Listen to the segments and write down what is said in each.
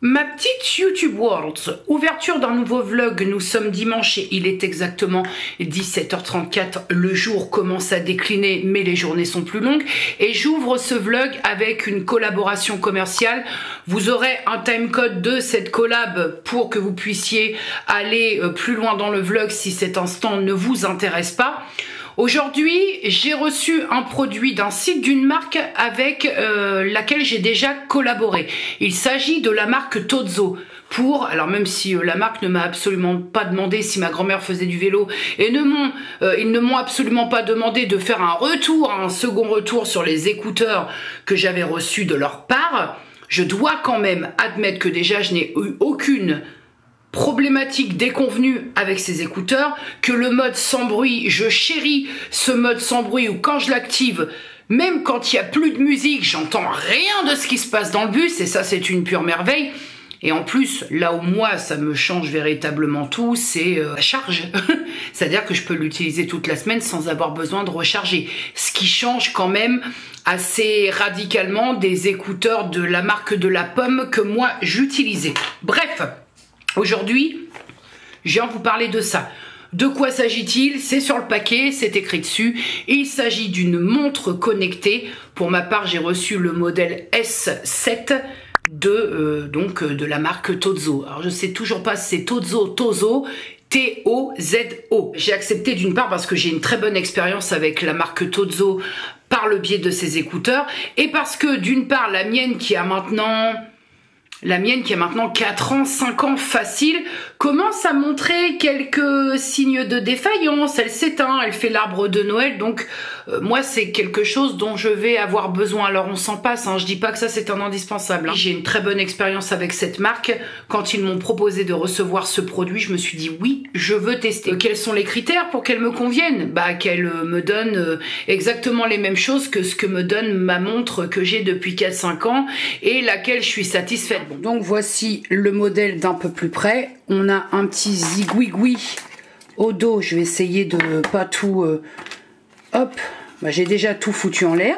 Ma petite YouTube World, ouverture d'un nouveau vlog, nous sommes dimanche et il est exactement 17h34, le jour commence à décliner mais les journées sont plus longues et j'ouvre ce vlog avec une collaboration commerciale. Vous aurez un timecode de cette collab pour que vous puissiez aller plus loin dans le vlog si cet instant ne vous intéresse pas. Aujourd'hui, j'ai reçu un produit d'un site d'une marque avec laquelle j'ai déjà collaboré. Il s'agit de la marque Tozzo. Alors même si la marque ne m'a absolument pas demandé si ma grand-mère faisait du vélo et ils ne m'ont absolument pas demandé de faire un second retour sur les écouteurs que j'avais reçus de leur part, je dois quand même admettre que déjà je n'ai eu aucune problématique déconvenue avec ces écouteurs, que le mode sans bruit, je chéris ce mode sans bruit où quand je l'active, même quand il n'y a plus de musique, j'entends rien de ce qui se passe dans le bus et ça c'est une pure merveille. Et en plus, là où moi ça me change véritablement tout, c'est la charge. C'est-à-dire que je peux l'utiliser toute la semaine sans avoir besoin de recharger. Ce qui change quand même assez radicalement des écouteurs de la marque de la pomme que moi j'utilisais. Bref. Aujourd'hui, je viens vous parler de ça. De quoi s'agit-il? C'est sur le paquet, c'est écrit dessus. Il s'agit d'une montre connectée. Pour ma part, j'ai reçu le modèle S7 de la marque Tozzo. Alors, je sais toujours pas si c'est Tozzo, T-O-Z-O. J'ai accepté d'une part parce que j'ai une très bonne expérience avec la marque Tozzo par le biais de ses écouteurs. Et parce que d'une part, la mienne qui a maintenant 4 ans, 5 ans facile, commence à montrer quelques signes de défaillance. Elle s'éteint, elle fait l'arbre de Noël. Donc moi c'est quelque chose dont je vais avoir besoin. Alors on s'en passe, hein. Je dis pas que ça c'est un indispensable, hein. J'ai une très bonne expérience avec cette marque. Quand ils m'ont proposé de recevoir ce produit, je me suis dit oui, je veux tester. Quels sont les critères pour qu'elle me convienne? Qu'elle me donne exactement les mêmes choses que ce que me donne ma montre que j'ai depuis 4-5 ans et laquelle je suis satisfaite. Bon, donc voici le modèle d'un peu plus près. On a un petit zigouigoui au dos. Je vais essayer de pas tout... Hop, j'ai déjà tout foutu en l'air.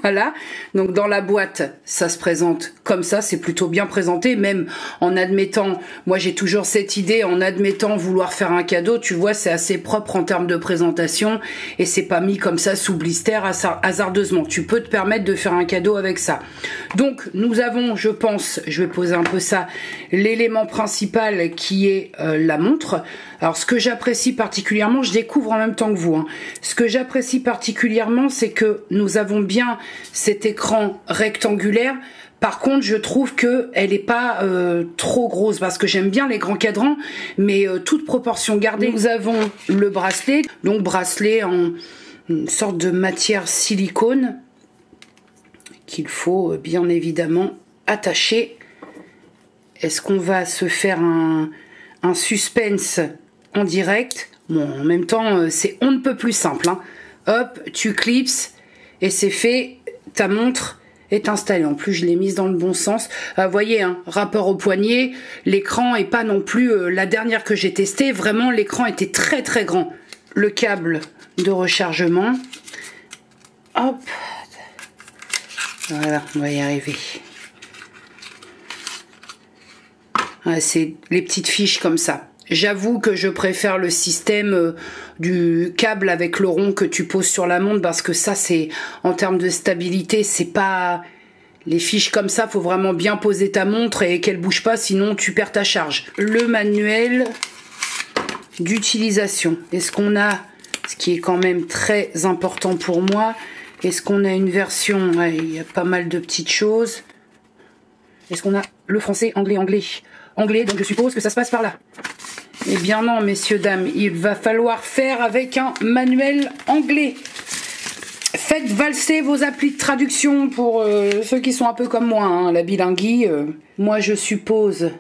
Voilà, donc dans la boîte, ça se présente comme ça, c'est plutôt bien présenté, même en admettant, moi j'ai toujours cette idée, en admettant vouloir faire un cadeau, tu vois, c'est assez propre en termes de présentation, et c'est pas mis comme ça sous blister hasardeusement. Tu peux te permettre de faire un cadeau avec ça. Donc nous avons, je pense, je vais poser un peu ça, l'élément principal qui est la montre. Alors ce que j'apprécie particulièrement, je découvre en même temps que vous, hein. Ce que j'apprécie particulièrement, c'est que nous avons bien cet écran rectangulaire. Par contre, je trouve que elle est pas trop grosse parce que j'aime bien les grands cadrans, mais toute proportion gardée. Nous avons le bracelet, donc bracelet en une sorte de matière silicone qu'il faut bien évidemment attacher. Est-ce qu'on va se faire un suspense en direct? Bon, en même temps, c'est on ne peut plus simple, hein. Hop, tu clipses et c'est fait, ta montre est installée. En plus, je l'ai mise dans le bon sens. Vous voyez, hein, rapport au poignet, l'écran est pas non plus la dernière que j'ai testée. Vraiment, l'écran était très très grand. Le câble de rechargement. Hop. Voilà, on va y arriver. Ah, c'est les petites fiches comme ça. J'avoue que je préfère le système du câble avec le rond que tu poses sur la montre parce que ça c'est en termes de stabilité, c'est pas les fiches comme ça, faut vraiment bien poser ta montre et qu'elle bouge pas sinon tu perds ta charge. Le manuel d'utilisation. Est-ce qu'on a, ce qui est quand même très important pour moi, est-ce qu'on a une version, ouais, il y a pas mal de petites choses. Est-ce qu'on a le français, anglais, donc je suppose que ça se passe par là. Eh bien non, messieurs, dames, il va falloir faire avec un manuel anglais. Faites valser vos applis de traduction pour ceux qui sont un peu comme moi, hein, la bilinguie. Moi, je suppose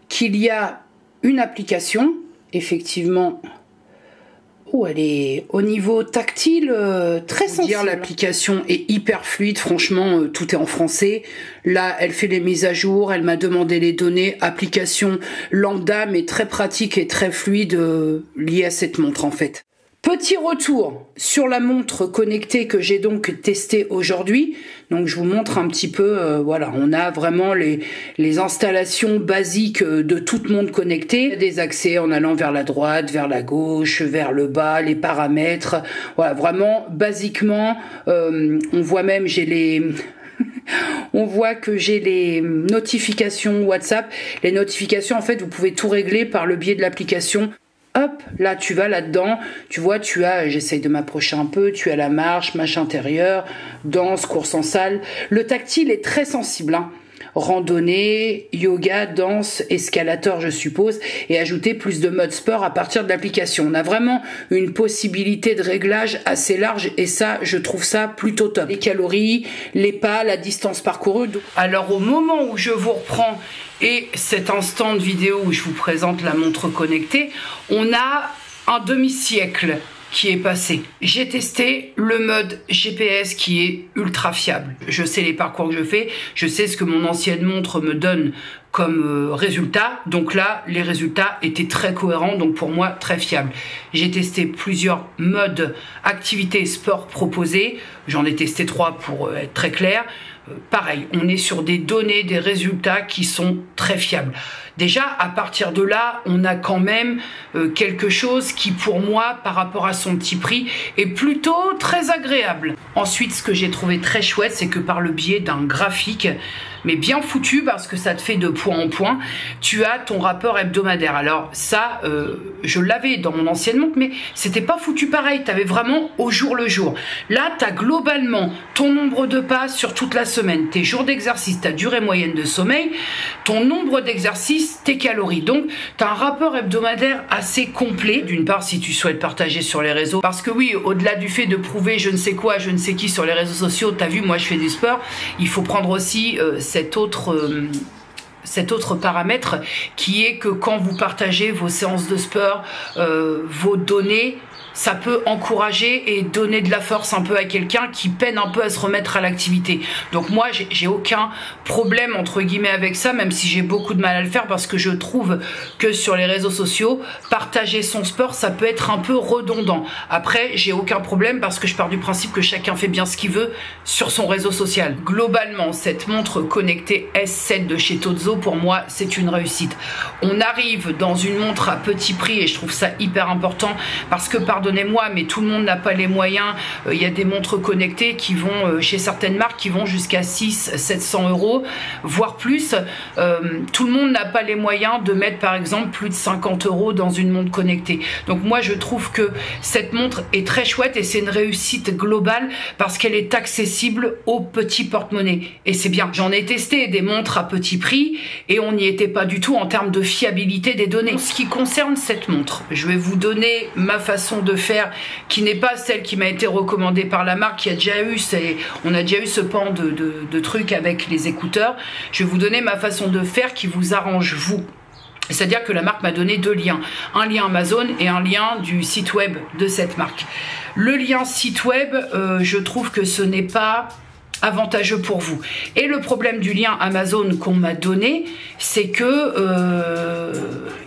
qu'il y a une application, effectivement. Oh, elle est au niveau tactile très sensible. L'application est hyper fluide, franchement, tout est en français. Là, elle fait les mises à jour, elle m'a demandé les données. Application lambda, mais très pratique et très fluide liée à cette montre en fait. Petit retour sur la montre connectée que j'ai donc testée aujourd'hui. Donc je vous montre un petit peu, voilà, on a vraiment les installations basiques de toute montre connectée. Il y a des accès en allant vers la droite, vers la gauche, vers le bas, les paramètres. Voilà, vraiment basiquement, on voit même j'ai les... On voit que j'ai les notifications WhatsApp. Les notifications, en fait, vous pouvez tout régler par le biais de l'application. Hop, là tu vas là-dedans, tu vois, tu as, j'essaye de m'approcher un peu, tu as la marche, marche intérieure, danse, course en salle. Le tactile est très sensible, hein. Randonnée, yoga, danse, escalator je suppose, et ajouter plus de mode sport à partir de l'application. On a vraiment une possibilité de réglage assez large et ça, je trouve ça plutôt top. Les calories, les pas, la distance parcourue. Alors au moment où je vous reprends et cet instant de vidéo où je vous présente la montre connectée, on a un demi-siècle qui est passé. J'ai testé le mode GPS qui est ultra fiable. Je sais les parcours que je fais, je sais ce que mon ancienne montre me donne comme résultat. Donc là, les résultats étaient très cohérents, donc pour moi, très fiables. J'ai testé plusieurs modes activités et sport proposés. J'en ai testé 3 pour être très clair. Pareil, on est sur des données, des résultats qui sont très fiables. Déjà, à partir de là, on a quand même quelque chose qui, pour moi, par rapport à son petit prix, est plutôt très agréable. Ensuite, ce que j'ai trouvé très chouette, c'est que par le biais d'un graphique, mais bien foutu parce que ça te fait de point en point, tu as ton rapport hebdomadaire. Alors ça, je l'avais dans mon ancienne montre, mais c'était pas foutu pareil, tu avais vraiment au jour le jour. Là, tu as globalement ton nombre de pas sur toute la semaine, tes jours d'exercice, ta durée moyenne de sommeil, ton nombre d'exercices, tes calories. Donc, tu as un rapport hebdomadaire assez complet. D'une part, si tu souhaites partager sur les réseaux, parce que oui, au-delà du fait de prouver je ne sais quoi, je ne sais qui sur les réseaux sociaux, tu as vu, moi je fais du sport, il faut prendre aussi cet autre paramètre qui est que quand vous partagez vos séances de sport, vos données, ça peut encourager et donner de la force un peu à quelqu'un qui peine un peu à se remettre à l'activité. Donc moi, j'ai aucun problème entre guillemets avec ça, même si j'ai beaucoup de mal à le faire parce que je trouve que sur les réseaux sociaux, partager son sport, ça peut être un peu redondant. Après, j'ai aucun problème parce que je pars du principe que chacun fait bien ce qu'il veut sur son réseau social. Globalement, cette montre connectée S7 de chez Tozzo, pour moi, c'est une réussite. On arrive dans une montre à petit prix et je trouve ça hyper important parce que, pardonnez-moi, mais tout le monde n'a pas les moyens. Il y a des montres connectées qui vont, chez certaines marques, qui vont jusqu'à 600-700 €, voire plus. Tout le monde n'a pas les moyens de mettre, par exemple, plus de 50 € dans une montre connectée. Donc moi, je trouve que cette montre est très chouette et c'est une réussite globale parce qu'elle est accessible au petit porte-monnaie. Et c'est bien. J'en ai testé des montres à petit prix et on n'y était pas du tout en termes de fiabilité des données. En ce qui concerne cette montre, je vais vous donner ma façon de faire qui n'est pas celle qui m'a été recommandée par la marque, qui a déjà eu, on a déjà eu ce pan de trucs avec les écouteurs. Je vais vous donner ma façon de faire qui vous arrange vous. C'est-à-dire que la marque m'a donné 2 liens. Un lien Amazon et un lien du site web de cette marque. Le lien site web, je trouve que ce n'est pas avantageux pour vous. Et le problème du lien Amazon qu'on m'a donné, c'est que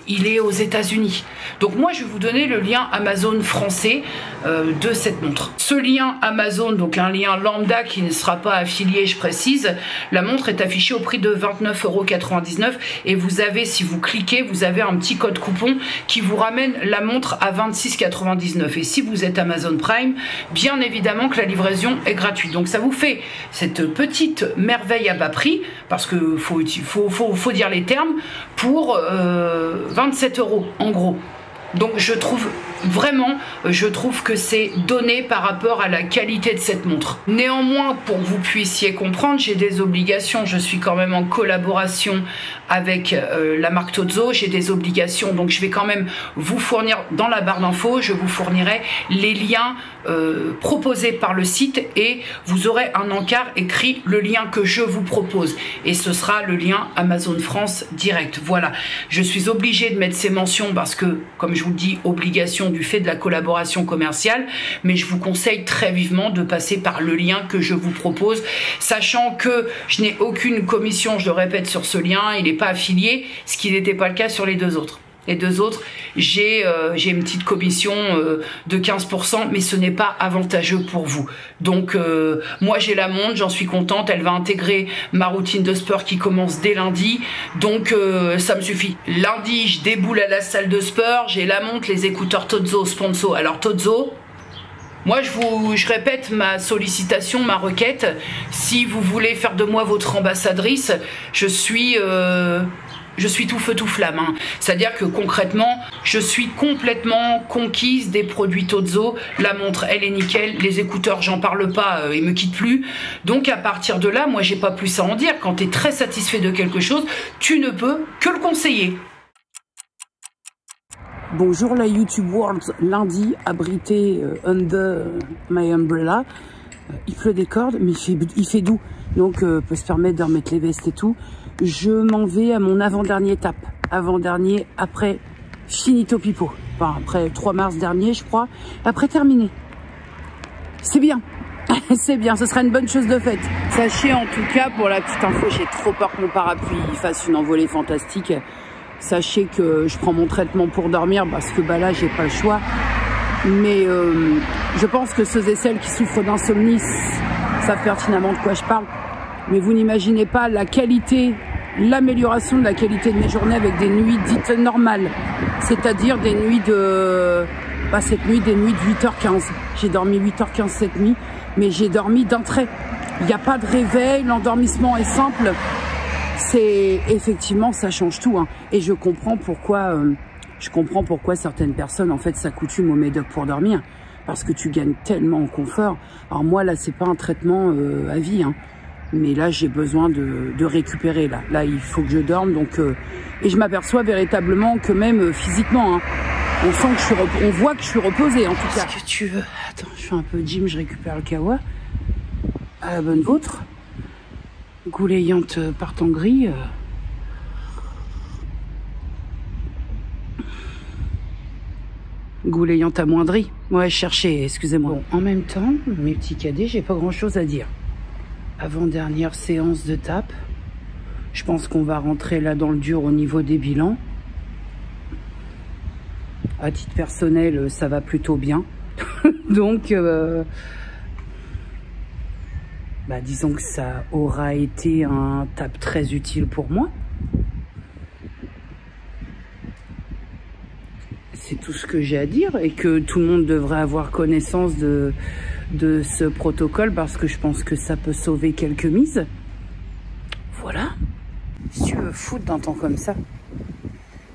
il est aux États-Unis. Donc moi, je vais vous donner le lien Amazon français de cette montre. Ce lien Amazon, donc un lien lambda qui ne sera pas affilié, je précise, la montre est affichée au prix de 29,99 € et vous avez, si vous cliquez, vous avez un petit code coupon qui vous ramène la montre à 26,99 €. Et si vous êtes Amazon Prime, bien évidemment que la livraison est gratuite. Donc ça vous fait cette petite merveille à bas prix, parce que faut dire les termes, pour 27 € en gros. Donc je trouve que c'est donné par rapport à la qualité de cette montre. Néanmoins, pour que vous puissiez comprendre, j'ai des obligations. Je suis quand même en collaboration avec la marque Tozzo. J'ai des obligations, donc je vais quand même vous fournir dans la barre d'infos, je vous fournirai les liens proposés par le site et vous aurez un encart écrit le lien que je vous propose. Et ce sera le lien Amazon France direct. Voilà, je suis obligée de mettre ces mentions parce que, comme je vous le dis, obligation du fait de la collaboration commerciale, mais je vous conseille très vivement de passer par le lien que je vous propose, sachant que je n'ai aucune commission, je le répète, sur ce lien, il n'est pas affilié, ce qui n'était pas le cas sur les 2 autres. et 2 autres, j'ai une petite commission de 15%, mais ce n'est pas avantageux pour vous. Donc moi j'ai la montre, j'en suis contente, elle va intégrer ma routine de sport qui commence dès lundi, donc ça me suffit. Lundi je déboule à la salle de sport, j'ai la montre, les écouteurs Tozzo sponsor. Alors Tozzo, moi je répète ma sollicitation, ma requête, si vous voulez faire de moi votre ambassadrice, je suis tout feu tout flamme, hein. C'est-à-dire que concrètement, je suis complètement conquise des produits Tozzo. La montre, elle est nickel. Les écouteurs, j'en parle pas, ils me quittent plus. Donc à partir de là, moi j'ai pas plus à en dire. Quand tu es très satisfait de quelque chose, tu ne peux que le conseiller. Bonjour la YouTube World, lundi abrité under my umbrella. Il pleut des cordes, mais il fait doux, donc peut se permettre de remettre les vestes et tout. Je m'en vais à mon avant-dernier tape, avant-dernier après Finito Pipo, enfin après 3 mars dernier je crois, après terminé. C'est bien, c'est bien, ce sera une bonne chose de faite. Sachez en tout cas, pour la petite info, j'ai trop peur que mon parapluie fasse une envolée fantastique. Sachez que je prends mon traitement pour dormir parce que bah là j'ai pas le choix. Mais je pense que ceux et celles qui souffrent d'insomnie savent pertinemment de quoi je parle. Mais vous n'imaginez pas la qualité, l'amélioration de la qualité de mes journées avec des nuits dites normales. C'est-à-dire des nuits de... cette nuit, des nuits de 8h15. J'ai dormi 8h15 cette nuit, mais j'ai dormi d'un trait. Il n'y a pas de réveil, l'endormissement est simple. C'est effectivement, ça change tout, hein. Et je comprends pourquoi certaines personnes en fait s'accoutument au médoc pour dormir, parce que tu gagnes tellement en confort. Alors moi là, c'est pas un traitement à vie, hein. Mais là, j'ai besoin de récupérer. Là, il faut que je dorme. Donc, et je m'aperçois véritablement que même physiquement, hein, on sent que on voit que je suis reposée en tout cas. Qu'est-ce que tu veux? Attends, je fais un peu de gym, je récupère le kawa. À la bonne vôtre. Goulayante par temps gris. Goulayante amoindrie. Ouais, cherchez, excusez-moi. Bon, en même temps, mes petits cadets, j'ai pas grand-chose à dire. Avant-dernière séance de tape. Je pense qu'on va rentrer là dans le dur au niveau des bilans. À titre personnel, ça va plutôt bien. Donc, disons que ça aura été un tape très utile pour moi. C'est tout ce que j'ai à dire et que tout le monde devrait avoir connaissance de ce protocole parce que je pense que ça peut sauver quelques mises. Voilà. Qu'est-ce que tu veux foutre d'un temps comme ça?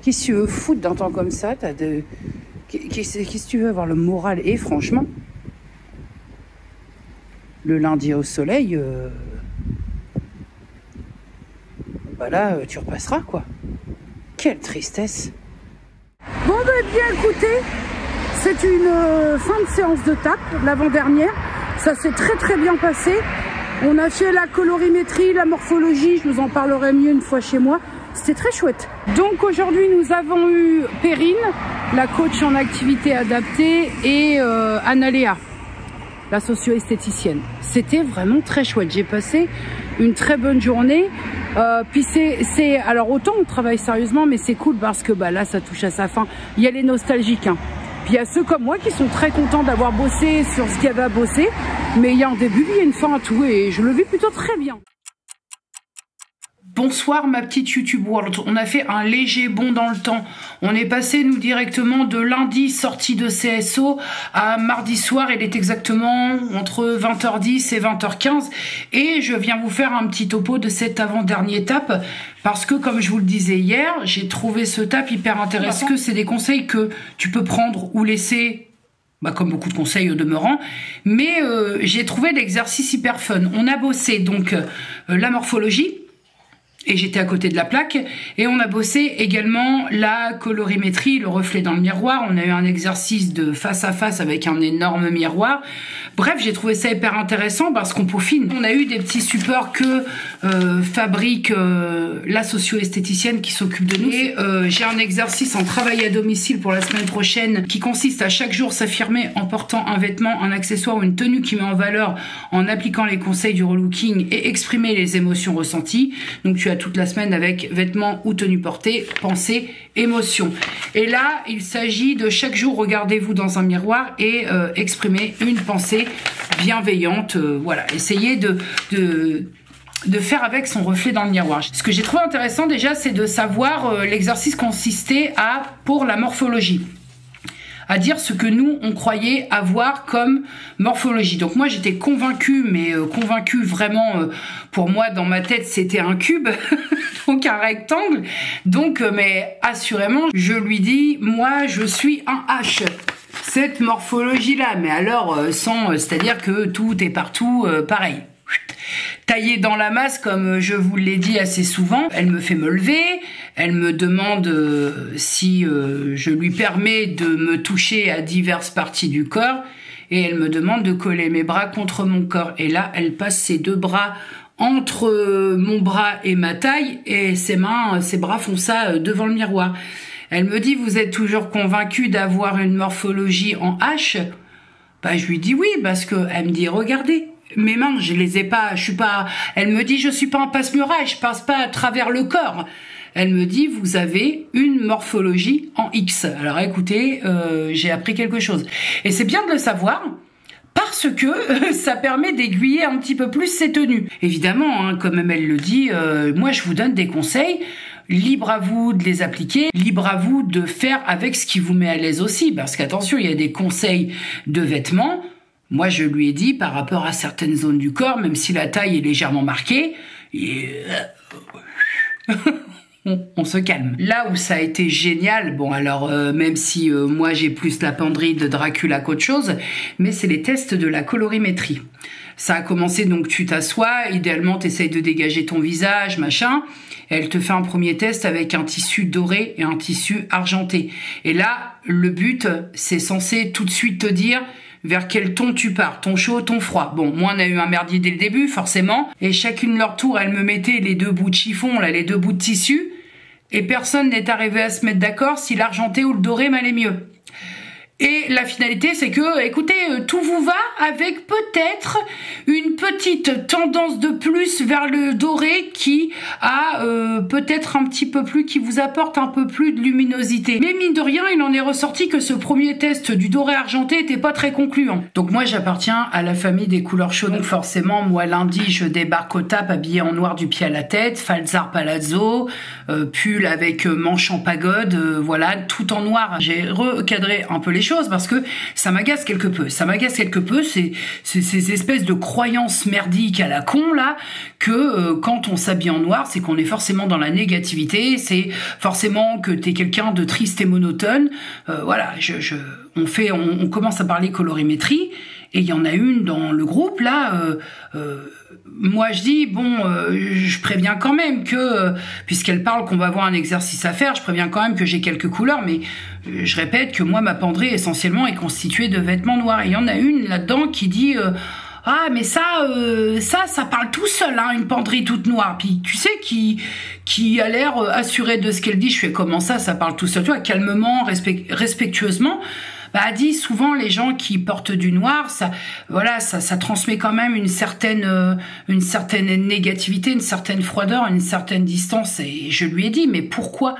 Qu'est-ce que tu veux foutre d'un temps comme ça? Qu'est-ce que tu veux avoir le moral? Et franchement, le lundi au soleil, là, tu repasseras, quoi. Quelle tristesse. Bon, bien écoutez, c'est une fin de séance de tape, l'avant-dernière. Ça s'est très bien passé. On a fait la colorimétrie, la morphologie, je vous en parlerai mieux une fois chez moi. C'était très chouette. Donc aujourd'hui, nous avons eu Perrine, la coach en activité adaptée, et Analéa, la socio-esthéticienne. C'était vraiment très chouette. J'ai passé une très bonne journée. Puis alors autant on travaille sérieusement, mais c'est cool parce que là ça touche à sa fin. Il y a les nostalgiques, hein. Puis il y a ceux comme moi qui sont très contents d'avoir bossé sur ce qu'il y avait à bosser, mais il y a un début, il y a une fin à tout et je le vis plutôt très bien. Bonsoir ma petite YouTube World, on a fait un léger bond dans le temps. On est passé nous directement de lundi sortie de CSO à mardi soir, il est exactement entre 20h10 et 20h15 et je viens vous faire un petit topo de cette avant-dernière étape parce que comme je vous le disais hier, j'ai trouvé ce tape hyper intéressant parce que c'est des conseils que tu peux prendre ou laisser, comme beaucoup de conseils au demeurant, mais j'ai trouvé l'exercice hyper fun. On a bossé donc la morphologie, et j'étais à côté de la plaque, et on a bossé également la colorimétrie, le reflet dans le miroir. On a eu un exercice de face à face avec un énorme miroir. Bref, j'ai trouvé ça hyper intéressant parce qu'on peaufine. On a eu des petits supports que fabrique la socio-esthéticienne qui s'occupe de nous. Et j'ai un exercice en travail à domicile pour la semaine prochaine qui consiste à chaque jour s'affirmer en portant un vêtement, un accessoire ou une tenue qui met en valeur en appliquant les conseils du relooking et exprimer les émotions ressenties. Donc tu as toute la semaine avec vêtements ou tenues portées, pensées, émotions. Et là, il s'agit de chaque jour, regardez-vous dans un miroir et exprimer une pensée bienveillante. Voilà, essayez de faire avec son reflet dans le miroir. Ce que j'ai trouvé intéressant déjà, c'est de savoir l'exercice consistait pour la morphologie, à dire ce que nous, on croyait avoir comme morphologie. Donc moi, j'étais convaincue, mais convaincue vraiment, pour moi, dans ma tête, c'était un cube, donc un rectangle. Donc, mais assurément, je lui dis, moi, je suis un H. Cette morphologie-là, mais alors, c'est-à-dire que tout est partout pareil. Taillée dans la masse, comme je vous l'ai dit assez souvent. Elle me fait me lever, elle me demande si je lui permets de me toucher à diverses parties du corps, et elle me demande de coller mes bras contre mon corps. Et là, elle passe ses deux bras entre mon bras et ma taille, et ses bras font ça devant le miroir. Elle me dit, vous êtes toujours convaincu d'avoir une morphologie en H? Bah, je lui dis oui, parce que elle me dit, regardez. Mes mains, je les ai pas, je suis pas, elle me dit, je suis pas un passe-muraille, je passe pas à travers le corps. Elle me dit, vous avez une morphologie en X. Alors écoutez, j'ai appris quelque chose. Et c'est bien de le savoir, parce que ça permet d'aiguiller un petit peu plus ses tenues. Évidemment, hein, comme elle le dit, moi je vous donne des conseils. Libre à vous de les appliquer, libre à vous de faire avec ce qui vous met à l'aise aussi. Parce qu'attention, il y a des conseils de vêtements. Moi, je lui ai dit, par rapport à certaines zones du corps, même si la taille est légèrement marquée, on se calme. Là où ça a été génial, bon alors, même si moi j'ai plus la penderie de Dracula qu'autre chose, mais c'est les tests de la colorimétrie. Ça a commencé, donc tu t'assois, idéalement t'essayes de dégager ton visage, machin. Elle te fait un premier test avec un tissu doré et un tissu argenté. Et là, le but, c'est censé tout de suite te dire vers quel ton tu pars, ton chaud, ton froid. Bon, moi on a eu un merdier dès le début, forcément, et chacune leur tour, elle me mettait les deux bouts de chiffon, là, les deux bouts de tissu, et personne n'est arrivé à se mettre d'accord si l'argenté ou le doré m'allait mieux. Et la finalité, c'est que, écoutez, tout vous va avec peut-être une petite tendance de plus vers le doré qui a peut-être un petit peu plus, qui vous apporte un peu plus de luminosité. Mais mine de rien, il en est ressorti que ce premier test du doré argenté était pas très concluant. Donc moi, j'appartiens à la famille des couleurs chaudes. Donc forcément, moi, lundi, je débarque au tap habillée en noir du pied à la tête, falzar palazzo, pull avec manche en pagode, voilà, tout en noir. J'ai recadré un peu les choses parce que ça m'agace quelque peu. Ça m'agace quelque peu, ces espèces de croyances merdiques à la con là, que quand on s'habille en noir, c'est qu'on est forcément dans la négativité, c'est forcément que t'es quelqu'un de triste et monotone. Voilà, on commence à parler colorimétrie, et il y en a une dans le groupe là. Moi je dis bon, je préviens quand même que puisqu'elle parle qu'on va avoir un exercice à faire, je préviens quand même que j'ai quelques couleurs, mais je répète que moi ma penderie essentiellement est constituée de vêtements noirs. Et il y en a une là-dedans qui dit ah mais ça parle tout seul, hein, une penderie toute noire. Puis tu sais qui a l'air assurée de ce qu'elle dit. Je fais comment ça parle tout seul, tu vois, calmement, respectueusement. Bah, dit souvent les gens qui portent du noir, ça transmet quand même une certaine négativité, une certaine froideur, une certaine distance. Et je lui ai dit, mais pourquoi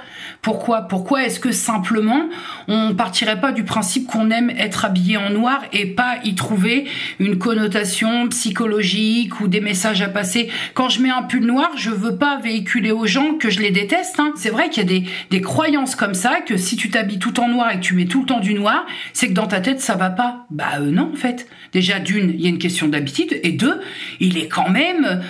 est-ce que simplement on partirait pas du principe qu'on aime être habillé en noir et pas y trouver une connotation psychologique ou des messages à passer? Quand je mets un pull noir, je veux pas véhiculer aux gens que je les déteste, hein. C'est vrai qu'il y a des croyances comme ça, que si tu t'habilles tout en noir et que tu mets tout le temps du noir, c'est que dans ta tête ça va pas. Bah non en fait. Déjà d'une, il y a une question d'habitude, et deux, il est quand même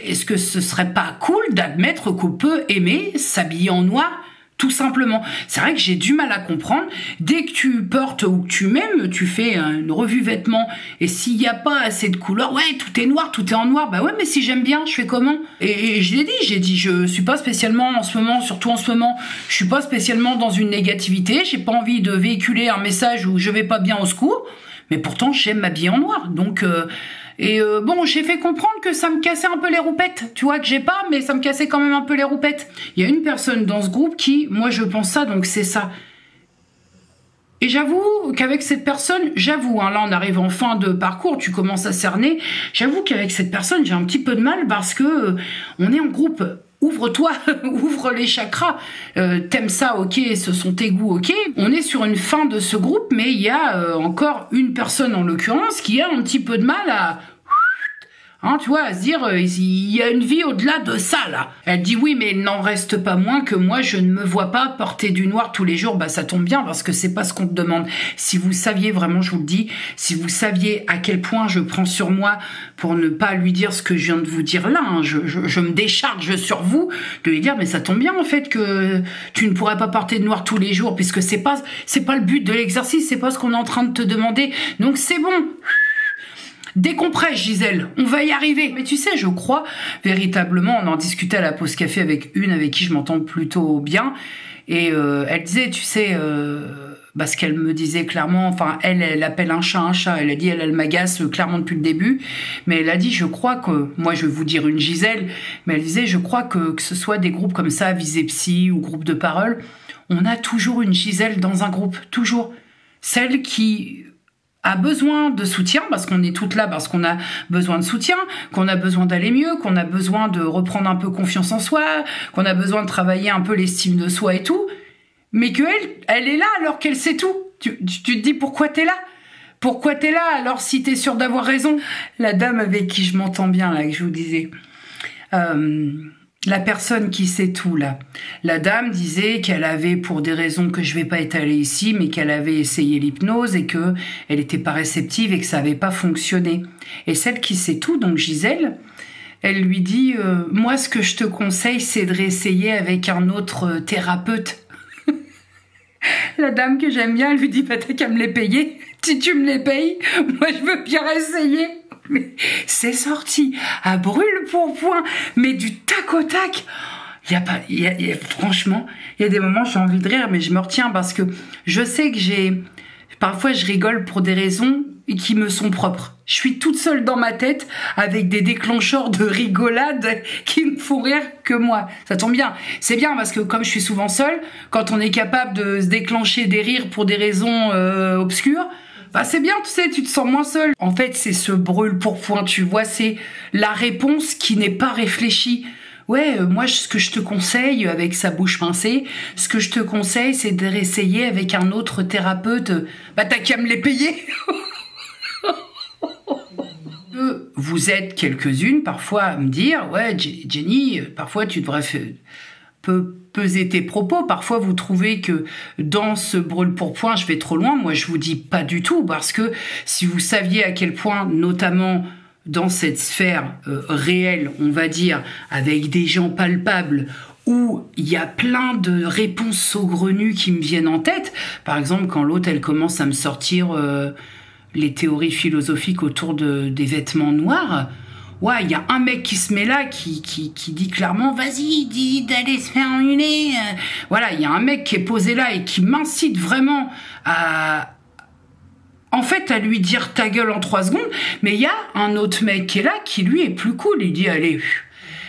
est-ce que ce serait pas cool d'admettre qu'on peut aimer s'habiller en noir tout simplement? C'est vrai que j'ai du mal à comprendre. Dès que tu portes ou que tu m'aimes, tu fais une revue vêtements, et s'il n'y a pas assez de couleurs, ouais, tout est noir, tout est en noir. Bah ouais, mais si j'aime bien, je fais comment? Et je l'ai dit, je suis pas spécialement en ce moment, surtout en ce moment, je suis pas spécialement dans une négativité, j'ai pas envie de véhiculer un message où je vais pas bien, au secours, mais pourtant j'aime m'habiller en noir. Donc bon, j'ai fait comprendre que ça me cassait un peu les roupettes. Tu vois que j'ai pas, mais ça me cassait quand même un peu les roupettes. Il y a une personne dans ce groupe qui, moi je pense ça, donc c'est ça. Et j'avoue qu'avec cette personne, là on arrive en fin de parcours, tu commences à cerner. J'avoue qu'avec cette personne, j'ai un petit peu de mal parce que on est en groupe ouvre-toi, ouvre les chakras. T'aimes ça, ok, ce sont tes goûts, ok. On est sur une fin de ce groupe, mais il y a encore une personne en l'occurrence qui a un petit peu de mal à... Hein, tu vois, à se dire, il y a une vie au-delà de ça, là. Elle dit oui, mais il n'en reste pas moins que moi, je ne me vois pas porter du noir tous les jours. Bah, ça tombe bien, parce que c'est pas ce qu'on te demande. Si vous saviez, vraiment, je vous le dis, si vous saviez à quel point je prends sur moi pour ne pas lui dire ce que je viens de vous dire là, hein, je me décharge sur vous, de lui dire, mais ça tombe bien, en fait, que tu ne pourrais pas porter de noir tous les jours, puisque c'est pas le but de l'exercice, c'est pas ce qu'on est en train de te demander. Donc, c'est bon. Décompresse, Gisèle, on va y arriver. Mais tu sais, je crois véritablement, on en discutait à la pause café avec qui je m'entends plutôt bien, et elle disait, tu sais, parce qu'elle me disait clairement, enfin, elle appelle un chat, elle a dit, elle m'agace clairement depuis le début, mais elle a dit, je crois que, moi je vais vous dire une Gisèle, mais elle disait, je crois que ce soit des groupes comme ça, Visée Psy ou groupe de parole, on a toujours une Gisèle dans un groupe, toujours. Celle qui a besoin de soutien, parce qu'on est toutes là, parce qu'on a besoin de soutien, qu'on a besoin d'aller mieux, qu'on a besoin de reprendre un peu confiance en soi, qu'on a besoin de travailler un peu l'estime de soi et tout, mais elle est là alors qu'elle sait tout. Tu te dis pourquoi t'es là? Pourquoi t'es là alors si t'es sûre d'avoir raison? La dame avec qui je m'entends bien là, que je vous disais, la personne qui sait tout là, la dame disait qu'elle avait, pour des raisons que je vais pas étaler ici, mais qu'elle avait essayé l'hypnose et que elle était pas réceptive et que ça avait pas fonctionné. Et celle qui sait tout, donc Gisèle, elle lui dit moi ce que je te conseille c'est de réessayer avec un autre thérapeute. La dame que j'aime bien, elle lui dit bah t'as qu'à me les payer, si tu me les payes, moi je veux bien essayer. Mais c'est sorti à brûle-pourpoint, mais du tac au tac. Franchement, il y a des moments j'ai envie de rire, mais je me retiens parce que je sais que parfois je rigole pour des raisons qui me sont propres. Je suis toute seule dans ma tête avec des déclencheurs de rigolade qui ne font rire que moi. Ça tombe bien. C'est bien parce que comme je suis souvent seule, quand on est capable de se déclencher des rires pour des raisons obscures, bah c'est bien, tu sais, tu te sens moins seule. En fait, c'est ce brûle-pourpoint, tu vois, c'est la réponse qui n'est pas réfléchie. Ouais, moi, ce que je te conseille, avec sa bouche pincée, ce que je te conseille, c'est de réessayer avec un autre thérapeute. Bah t'as qu'à me les payer. Vous êtes quelques-unes parfois à me dire, ouais, Jenny, parfois tu devrais peser tes propos. Parfois, vous trouvez que dans ce brûle-pourpoint, je vais trop loin. Moi, je vous dis pas du tout, parce que si vous saviez à quel point, notamment dans cette sphère réelle, on va dire, avec des gens palpables, où il y a plein de réponses saugrenues qui me viennent en tête. Par exemple, quand l'autre, elle commence à me sortir les théories philosophiques autour des vêtements noirs. Ouais, il y a un mec qui se met là, qui dit clairement, vas-y, dis d'aller se faire ennuyer. Voilà, il y a un mec qui est posé là et qui m'incite vraiment en fait, à lui dire ta gueule en 3 secondes. Mais il y a un autre mec qui est là, qui lui est plus cool. Il dit, allez,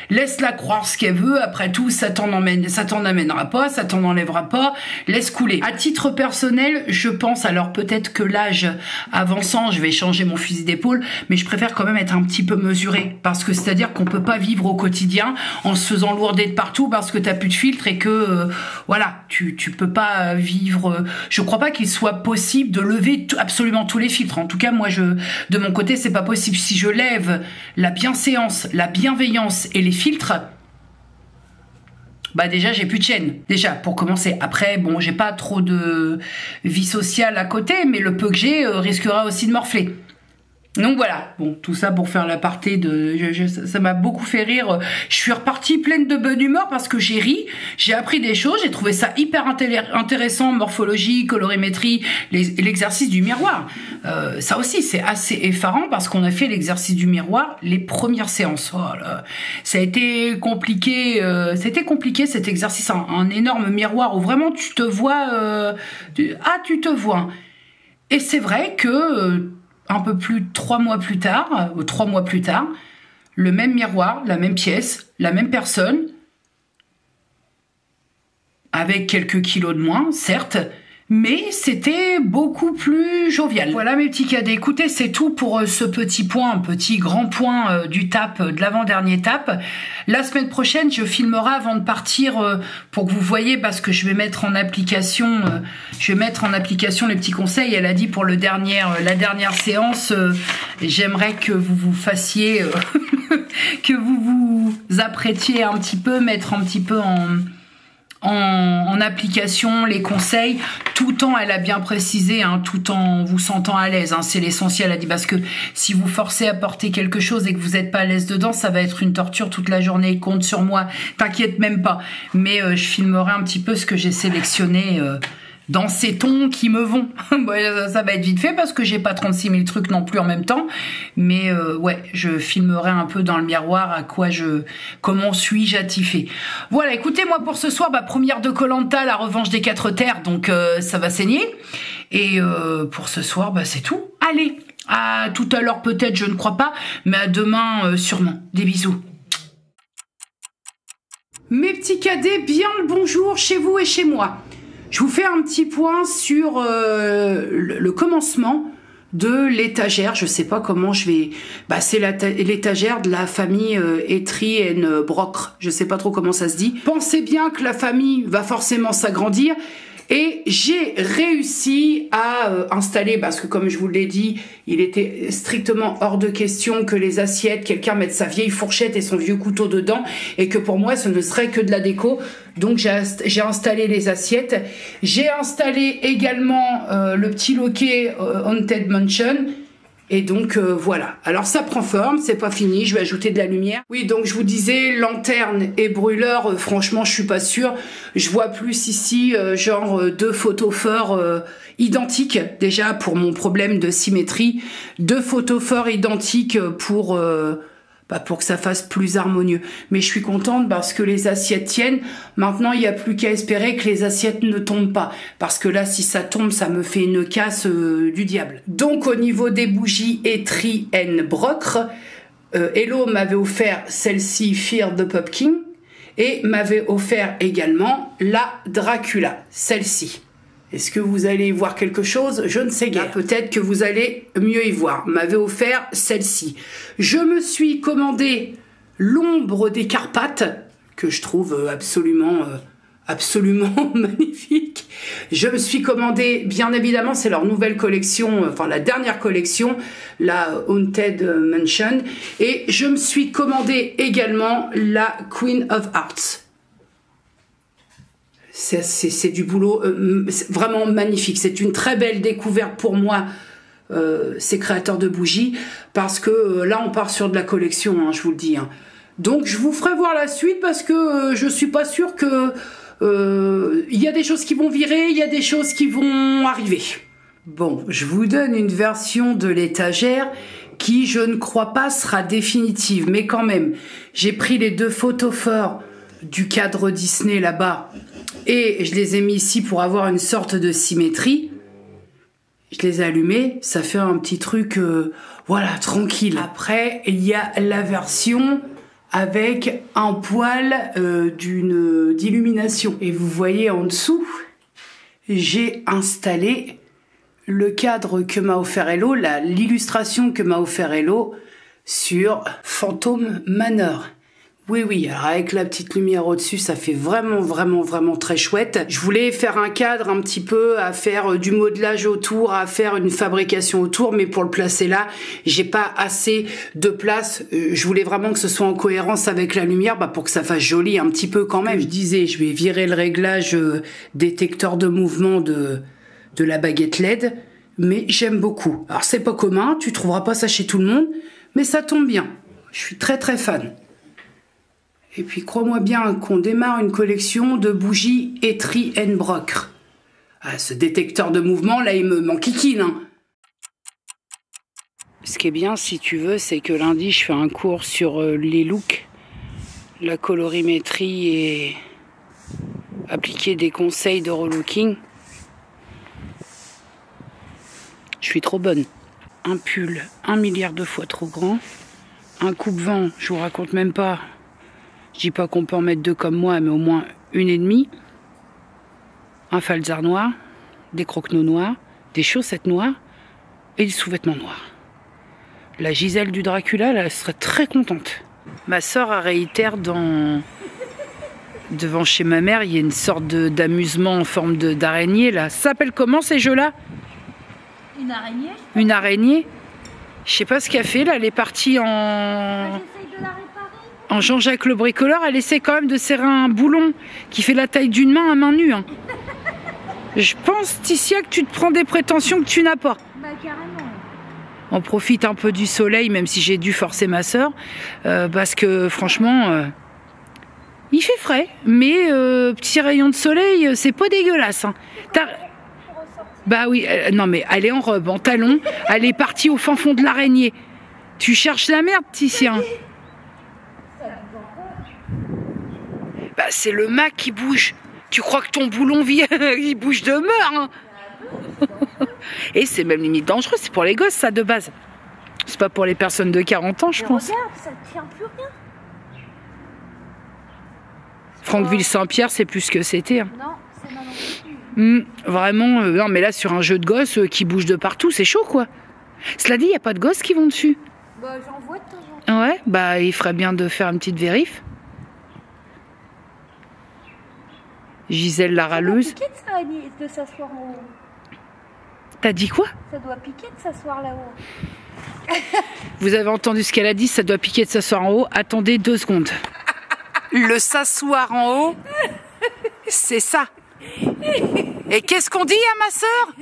laisse-la croire ce qu'elle veut. Après tout, ça t'en amènera pas, ça t'en enlèvera pas. Laisse couler. À titre personnel, je pense, alors peut-être que l'âge avançant, je vais changer mon fusil d'épaule, mais je préfère quand même être un petit peu mesuré, parce que c'est-à-dire qu'on peut pas vivre au quotidien en se faisant lourder de partout parce que t'as plus de filtre et que voilà, tu peux pas vivre. Je crois pas qu'il soit possible de lever absolument tous les filtres. En tout cas, moi, de mon côté, c'est pas possible. Si je lève la bienséance, la bienveillance et les filtres, bah déjà j'ai plus de chaîne, déjà pour commencer. Après bon, j'ai pas trop de vie sociale à côté, mais le peu que j'ai risquera aussi de morfler. Donc voilà, bon, tout ça pour faire l'aparté ça m'a beaucoup fait rire. Je suis repartie pleine de bonne humeur parce que j'ai ri, j'ai appris des choses, j'ai trouvé ça hyper intéressant, morphologie, colorimétrie, l'exercice du miroir. Ça aussi, c'est assez effarant parce qu'on a fait l'exercice du miroir les premières séances. Oh là, ça a été compliqué, c'était compliqué cet exercice, un énorme miroir où vraiment tu te vois, tu te vois. Et c'est vrai que un peu plus de 3 mois plus tard, le même miroir, la même pièce, la même personne, avec quelques kilos de moins, certes, mais c'était beaucoup plus jovial. Voilà mes petits cadets, écoutez, c'est tout pour ce petit point, un petit grand point du tap, de l'avant-dernier tap. La semaine prochaine, je filmerai avant de partir pour que vous voyez, parce que je vais mettre en application, les petits conseils. Elle a dit pour la dernière séance, j'aimerais que vous vous fassiez, que vous vous apprêtiez un petit peu, mettre un petit peu en application les conseils, tout en, elle a bien précisé, hein, tout en vous sentant à l'aise, hein, c'est l'essentiel, elle a dit, parce que si vous forcez à porter quelque chose et que vous n'êtes pas à l'aise dedans, ça va être une torture toute la journée. Compte sur moi, t'inquiète même pas, mais je filmerai un petit peu ce que j'ai sélectionné dans ces tons qui me vont. Bon, ça va être vite fait parce que j'ai pas 36 000 trucs non plus en même temps, mais ouais, je filmerai un peu dans le miroir comment suis-je attifée. Voilà, écoutez, moi pour ce soir, première de Koh-Lanta, la revanche des 4 terres, donc ça va saigner, et pour ce soir, c'est tout. Allez, à tout à l'heure peut-être, je ne crois pas, mais à demain sûrement. Des bisous. Mes petits cadets, bien le bonjour chez vous et chez moi. Je vous fais un petit point sur le commencement de l'étagère. Je sais pas comment je vais... c'est l'étagère de la famille Etri and Brock. Je sais pas trop comment ça se dit. Pensez bien que la famille va forcément s'agrandir. Et j'ai réussi à installer, parce que comme je vous l'ai dit, il était strictement hors de question que les assiettes, quelqu'un mette sa vieille fourchette et son vieux couteau dedans, et que pour moi ce ne serait que de la déco. Donc j'ai installé les assiettes. J'ai installé également le petit loquet Haunted Mansion. Et donc voilà, alors ça prend forme, c'est pas fini, je vais ajouter de la lumière. Oui, donc je vous disais, lanterne et brûleur, franchement je suis pas sûre. Je vois plus ici genre 2 photophores identiques, déjà pour mon problème de symétrie. 2 photophores identiques pour que ça fasse plus harmonieux. Mais je suis contente parce que les assiettes tiennent. Maintenant, il n'y a plus qu'à espérer que les assiettes ne tombent pas. Parce que là, si ça tombe, ça me fait une casse du diable. Donc, au niveau des bougies Etri and Brock, Hello m'avait offert celle-ci, Fear the Pumpkin, et m'avait offert également la Dracula, celle-ci. Est-ce que vous allez y voir quelque chose? Je ne sais guère. Peut-être que vous allez mieux y voir. M'avait offert celle-ci. Je me suis commandé l'ombre des Carpates, que je trouve absolument magnifique. Je me suis commandé, bien évidemment, c'est leur nouvelle collection, enfin la dernière collection, la Haunted Mansion. Et je me suis commandé également la Queen of Hearts. C'est du boulot vraiment magnifique. C'est une très belle découverte pour moi, ces créateurs de bougies, parce que là on part sur de la collection, hein, je vous le dis. Hein. Donc je vous ferai voir la suite, parce que je suis pas sûre que il y a des choses qui vont virer, il y a des choses qui vont arriver. Bon, je vous donne une version de l'étagère qui, je ne crois pas, sera définitive, mais quand même, j'ai pris les 2 photophores du cadre Disney là-bas, et je les ai mis ici pour avoir une sorte de symétrie. Je les ai allumés, ça fait un petit truc, voilà, tranquille. Après, il y a la version avec un poil d'illumination. Et vous voyez en dessous, j'ai installé le cadre que m'a offert Hello, l'illustration que m'a offert Hello sur Phantom Manor. Oui, alors avec la petite lumière au-dessus, ça fait vraiment très chouette. Je voulais faire un cadre un petit peu, à faire du modelage autour, à faire une fabrication autour, mais pour le placer là, j'ai pas assez de place. Je voulais vraiment que ce soit en cohérence avec la lumière, pour que ça fasse joli un petit peu quand même. Je disais, je vais virer le réglage détecteur de mouvement de la baguette LED, mais j'aime beaucoup. Alors c'est pas commun, tu trouveras pas ça chez tout le monde, mais ça tombe bien. Je suis très fan. Et puis, crois-moi bien qu'on démarre une collection de bougies Etri and Brock. Ah, ce détecteur de mouvement, là, il me m'enquiquine. Hein. Ce qui est bien, si tu veux, c'est que lundi, je fais un cours sur les looks, la colorimétrie et appliquer des conseils de relooking. Je suis trop bonne. Un pull 1 milliard de fois trop grand. Un coupe-vent, je vous raconte même pas. Je dis pas qu'on peut en mettre 2 comme moi, mais au moins 1,5. Un falzar noir, des croquenots noirs, des chaussettes noires et des sous-vêtements noirs. La Gisèle du Dracula, là, elle serait très contente. Ma soeur a réitère devant chez ma mère, il y a une sorte d'amusement en forme d'araignée là. Ça s'appelle comment ces jeux-là? Une araignée. Une araignée? Je sais pas ce qu'elle fait là, elle est partie en... J'essaye de la réparer. En Jean-Jacques le bricoleur, elle essaie quand même de serrer un boulon qui fait la taille d'une main à main nue. Hein. Je pense, Ticia, que tu te prends des prétentions que tu n'as pas. Bah carrément. On profite un peu du soleil, même si j'ai dû forcer ma soeur, parce que franchement, il fait frais, mais petit rayon de soleil, c'est pas dégueulasse. Hein. Bah oui, non mais elle est en robe, en talons, elle est partie au fin fond de l'araignée. Tu cherches la merde, Ticia. Bah c'est le mât qui bouge. Tu crois que ton boulon vient, il bouge de mort, hein. Et c'est même limite dangereux, c'est pour les gosses ça de base. C'est pas pour les personnes de 40 ans, je pense. Regarde, ça ne tient plus rien. Franqueville-Saint-Pierre, c'est plus ce que c'était. Hein. Non, c'est maintenant. Vraiment, non mais là sur un jeu de gosses qui bouge de partout, c'est chaud quoi. Cela dit, il n'y a pas de gosses qui vont dessus. Bah j'en vois de temps en temps. Ouais, bah il ferait bien de faire une petite vérif. Gisèle la râleuse. Ça doit piquer de s'asseoir en haut. T'as dit quoi? Ça doit piquer de s'asseoir là-haut. Vous avez entendu ce qu'elle a dit, ça doit piquer de s'asseoir en haut. Attendez 2 secondes. Le s'asseoir en haut, c'est ça. Et qu'est-ce qu'on dit à ma sœur?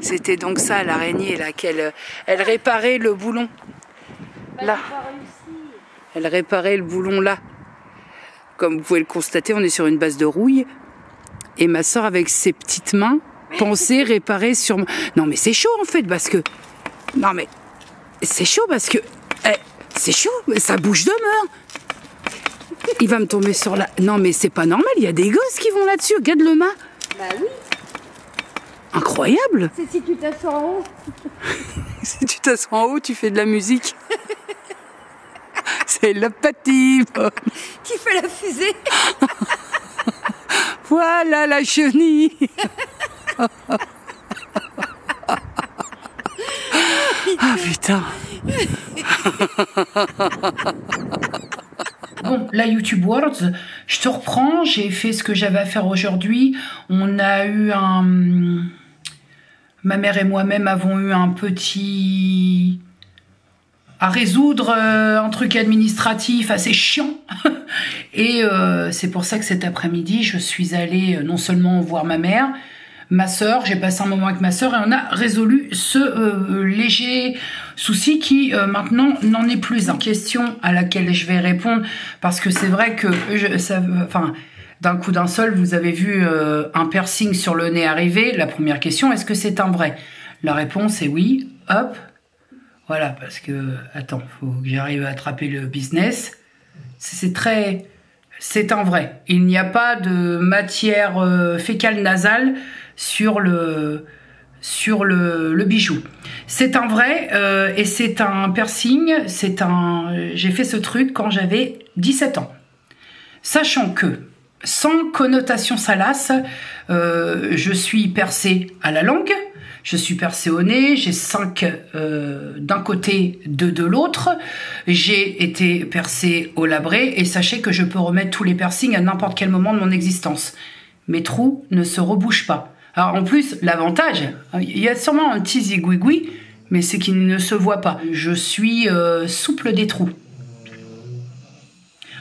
C'était donc ça l'araignée là, elle réparait le boulon. Là. Elle réparait le boulon là. Comme vous pouvez le constater, on est sur une base de rouille. Et ma soeur, avec ses petites mains, pensait réparer sur... Non, mais c'est chaud, en fait, parce que... Non, mais... C'est chaud, parce que... c'est chaud, ça bouge de mort. Il va me tomber sur la... Non, mais c'est pas normal, il y a des gosses qui vont là-dessus. Regarde le mât. Bah oui. Incroyable. C'est si tu t'assois en haut. Si tu t'assois en haut, tu fais de la musique. C'est la pative. Qui fait la fusée. Voilà la chenille. Ah putain. Bon, la YouTube Worlds, je te reprends, j'ai fait ce que j'avais à faire aujourd'hui. On a eu un... Ma mère et moi-même avons eu un petit... à résoudre un truc administratif assez chiant. Et c'est pour ça que cet après-midi, je suis allée non seulement voir ma mère, ma sœur, j'ai passé un moment avec ma sœur et on a résolu ce léger souci qui maintenant n'en est plus un. Question à laquelle je vais répondre parce que c'est vrai que d'un coup d'un seul, vous avez vu un piercing sur le nez arriver. La première question, est-ce que c'est un vrai? La réponse est oui. Hop. Voilà, parce que, attends, faut que j'arrive à attraper le business. C'est un vrai. Il n'y a pas de matière fécale nasale sur le bijou. C'est un vrai et c'est un piercing. J'ai fait ce truc quand j'avais 17 ans. Sachant que, sans connotation salace, je suis percée à la langue. Je suis percée au nez, j'ai 5 d'un côté, 2 de l'autre. J'ai été percée au labret et sachez que je peux remettre tous les piercings à n'importe quel moment de mon existence. Mes trous ne se rebouchent pas. Alors en plus, l'avantage, il y a sûrement un petit zigouigoui, mais c'est qu'il ne se voit pas. Je suis souple des trous.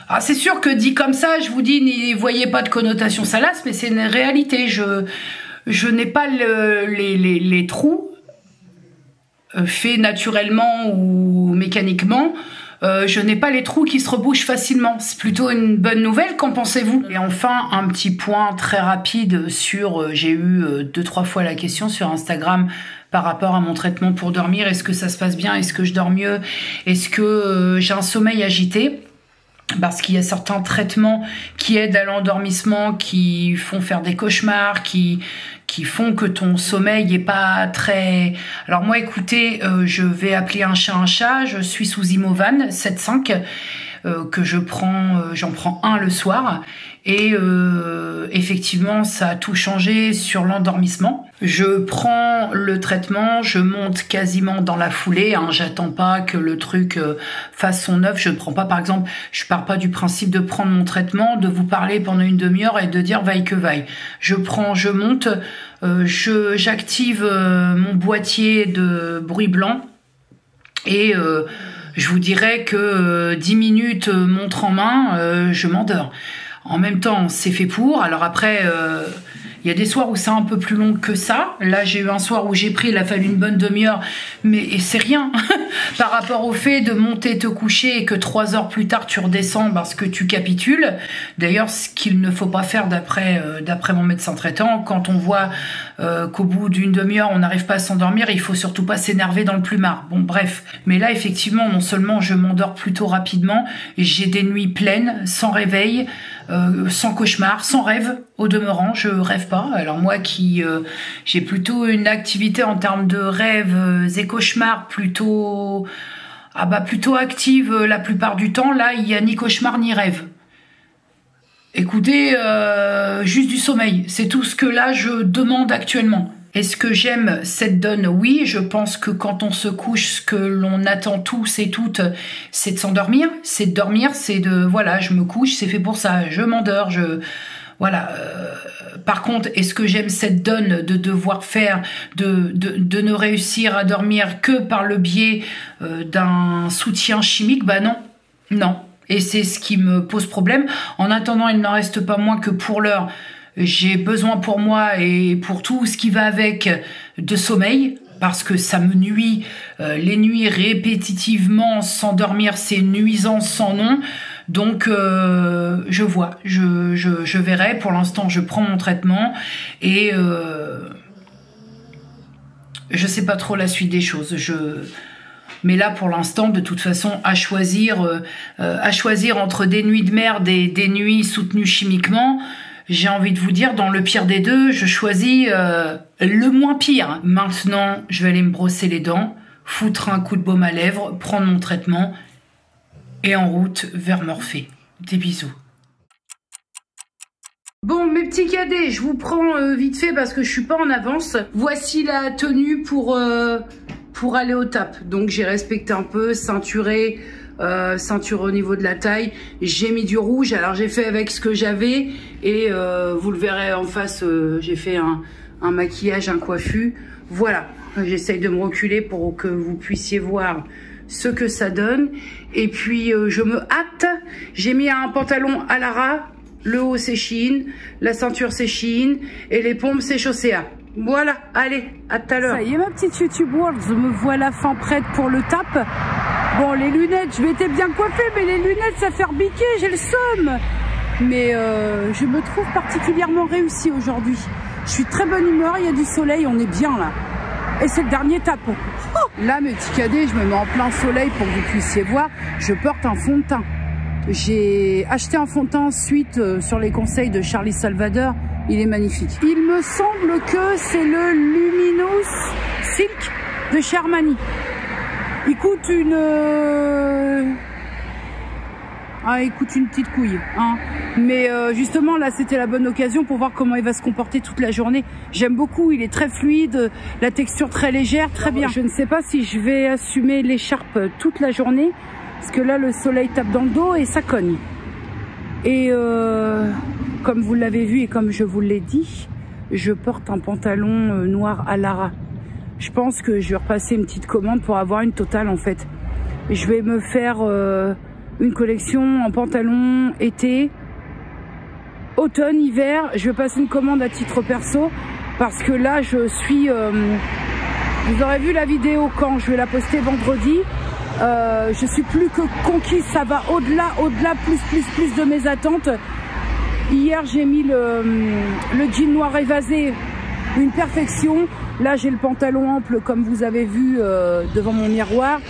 Ah, c'est sûr que dit comme ça, je vous dis, n'y voyez pas de connotation salace, mais c'est une réalité. Je n'ai pas les trous faits naturellement ou mécaniquement. Je n'ai pas les trous qui se rebouchent facilement. C'est plutôt une bonne nouvelle, qu'en pensez-vous? Et enfin, un petit point très rapide sur... j'ai eu 2-3 fois la question sur Instagram par rapport à mon traitement pour dormir. Est-ce que ça se passe bien? Est-ce que je dors mieux? Est-ce que j'ai un sommeil agité? Parce qu'il y a certains traitements qui aident à l'endormissement, qui font faire des cauchemars, qui font que ton sommeil est pas très... Alors moi, écoutez, je vais appeler un chat. Je suis sous Imovan 7.5 que je prends, j'en prends un le soir Et effectivement, ça a tout changé sur l'endormissement. Je prends le traitement, je monte quasiment dans la foulée. Hein, j'attends pas que le truc fasse son œuvre. Je ne prends pas, par exemple, je pars pas du principe de prendre mon traitement, de vous parler pendant une demi-heure et de dire vaille que vaille. Je prends, je monte, j'active mon boîtier de bruit blanc et je vous dirais que 10 minutes montre en main, je m'endors. En même temps, c'est fait pour. Alors après, il y a des soirs où c'est un peu plus long que ça. Là, j'ai eu un soir où j'ai pris, il a fallu une bonne demi-heure, mais c'est rien par rapport au fait de monter, te coucher et que 3 heures plus tard, tu redescends parce que tu capitules. D'ailleurs, ce qu'il ne faut pas faire d'après mon médecin traitant, quand on voit qu'au bout d'une demi-heure, on n'arrive pas à s'endormir, il faut surtout pas s'énerver dans le plumard. Bon, bref. Mais là, effectivement, non seulement je m'endors plutôt rapidement, j'ai des nuits pleines, sans réveil, sans cauchemar, sans rêve. Au demeurant, je rêve pas. Alors moi qui j'ai plutôt une activité en termes de rêves et cauchemars plutôt plutôt active la plupart du temps, là il y a ni cauchemar ni rêve. Écoutez, juste du sommeil, c'est tout ce que là je demande actuellement. Est-ce que j'aime cette donne? Oui, je pense que quand on se couche, ce que l'on attend tous et toutes, c'est de s'endormir, c'est de dormir, c'est de, voilà, je me couche, c'est fait pour ça, je m'endors, voilà. Par contre, est-ce que j'aime cette donne de devoir faire, de ne réussir à dormir que par le biais d'un soutien chimique? Bah non, non. Et c'est ce qui me pose problème. En attendant, il n'en reste pas moins que pour l'heure, j'ai besoin pour moi et pour tout ce qui va avec de sommeil, parce que ça me nuit. Les nuits répétitivement sans dormir, c'est nuisant sans nom. Donc je vois, je verrai. Pour l'instant, je prends mon traitement et je sais pas trop la suite des choses. Mais là, pour l'instant, de toute façon, à choisir entre des nuits de merde et des nuits soutenues chimiquement, j'ai envie de vous dire, dans le pire des deux, je choisis le moins pire. Maintenant, je vais aller me brosser les dents, foutre un coup de baume à lèvres, prendre mon traitement et en route vers Morphée. Des bisous. Bon, mes petits cadets, je vous prends vite fait parce que je suis pas en avance. Voici la tenue pour aller au tap. Donc, j'ai respecté un peu, ceinturé, ceinture au niveau de la taille. J'ai mis du rouge, alors j'ai fait avec ce que j'avais et vous le verrez en face, j'ai fait un maquillage, un coiffu. Voilà, j'essaye de me reculer pour que vous puissiez voir ce que ça donne. Et puis je me hâte, j'ai mis un pantalon à Lara, le haut c'est Shein, la ceinture c'est Shein et les pompes c'est Chaussea. Voilà, allez, à tout à l'heure. Ça y est ma petite YouTube World, me voilà fin prête pour le tap. Bon, les lunettes, je m'étais bien coiffée, mais les lunettes ça fait rebiquer, j'ai le seum. Mais je me trouve particulièrement réussie aujourd'hui. Je suis de très bonne humeur, il y a du soleil, on est bien là. Et c'est le dernier tap. Oh, là, mes petits cadets, je me mets en plein soleil pour que vous puissiez voir. Je porte un fond de teint. J'ai acheté un fond de teint suite sur les conseils de Charlie Salvador. Il est magnifique. Il me semble que c'est le Luminous Silk de chez Armani. Il coûte une petite couille, hein. Mais justement là c'était la bonne occasion pour voir comment il va se comporter toute la journée. J'aime beaucoup, il est très fluide, la texture très légère, très bien. Je ne sais pas si je vais assumer l'écharpe toute la journée parce que là le soleil tape dans le dos et ça cogne. Et comme vous l'avez vu et comme je vous l'ai dit, je porte un pantalon noir à Lara. Je pense que je vais repasser une petite commande pour avoir une totale en fait. Je vais me faire une collection en pantalon été, automne, hiver. Je vais passer une commande à titre perso parce que là je suis... vous aurez vu la vidéo quand je vais la poster vendredi. Je suis plus que conquise, ça va au-delà, plus de mes attentes. Hier j'ai mis le jean noir évasé, une perfection. Là j'ai le pantalon ample comme vous avez vu devant mon miroir.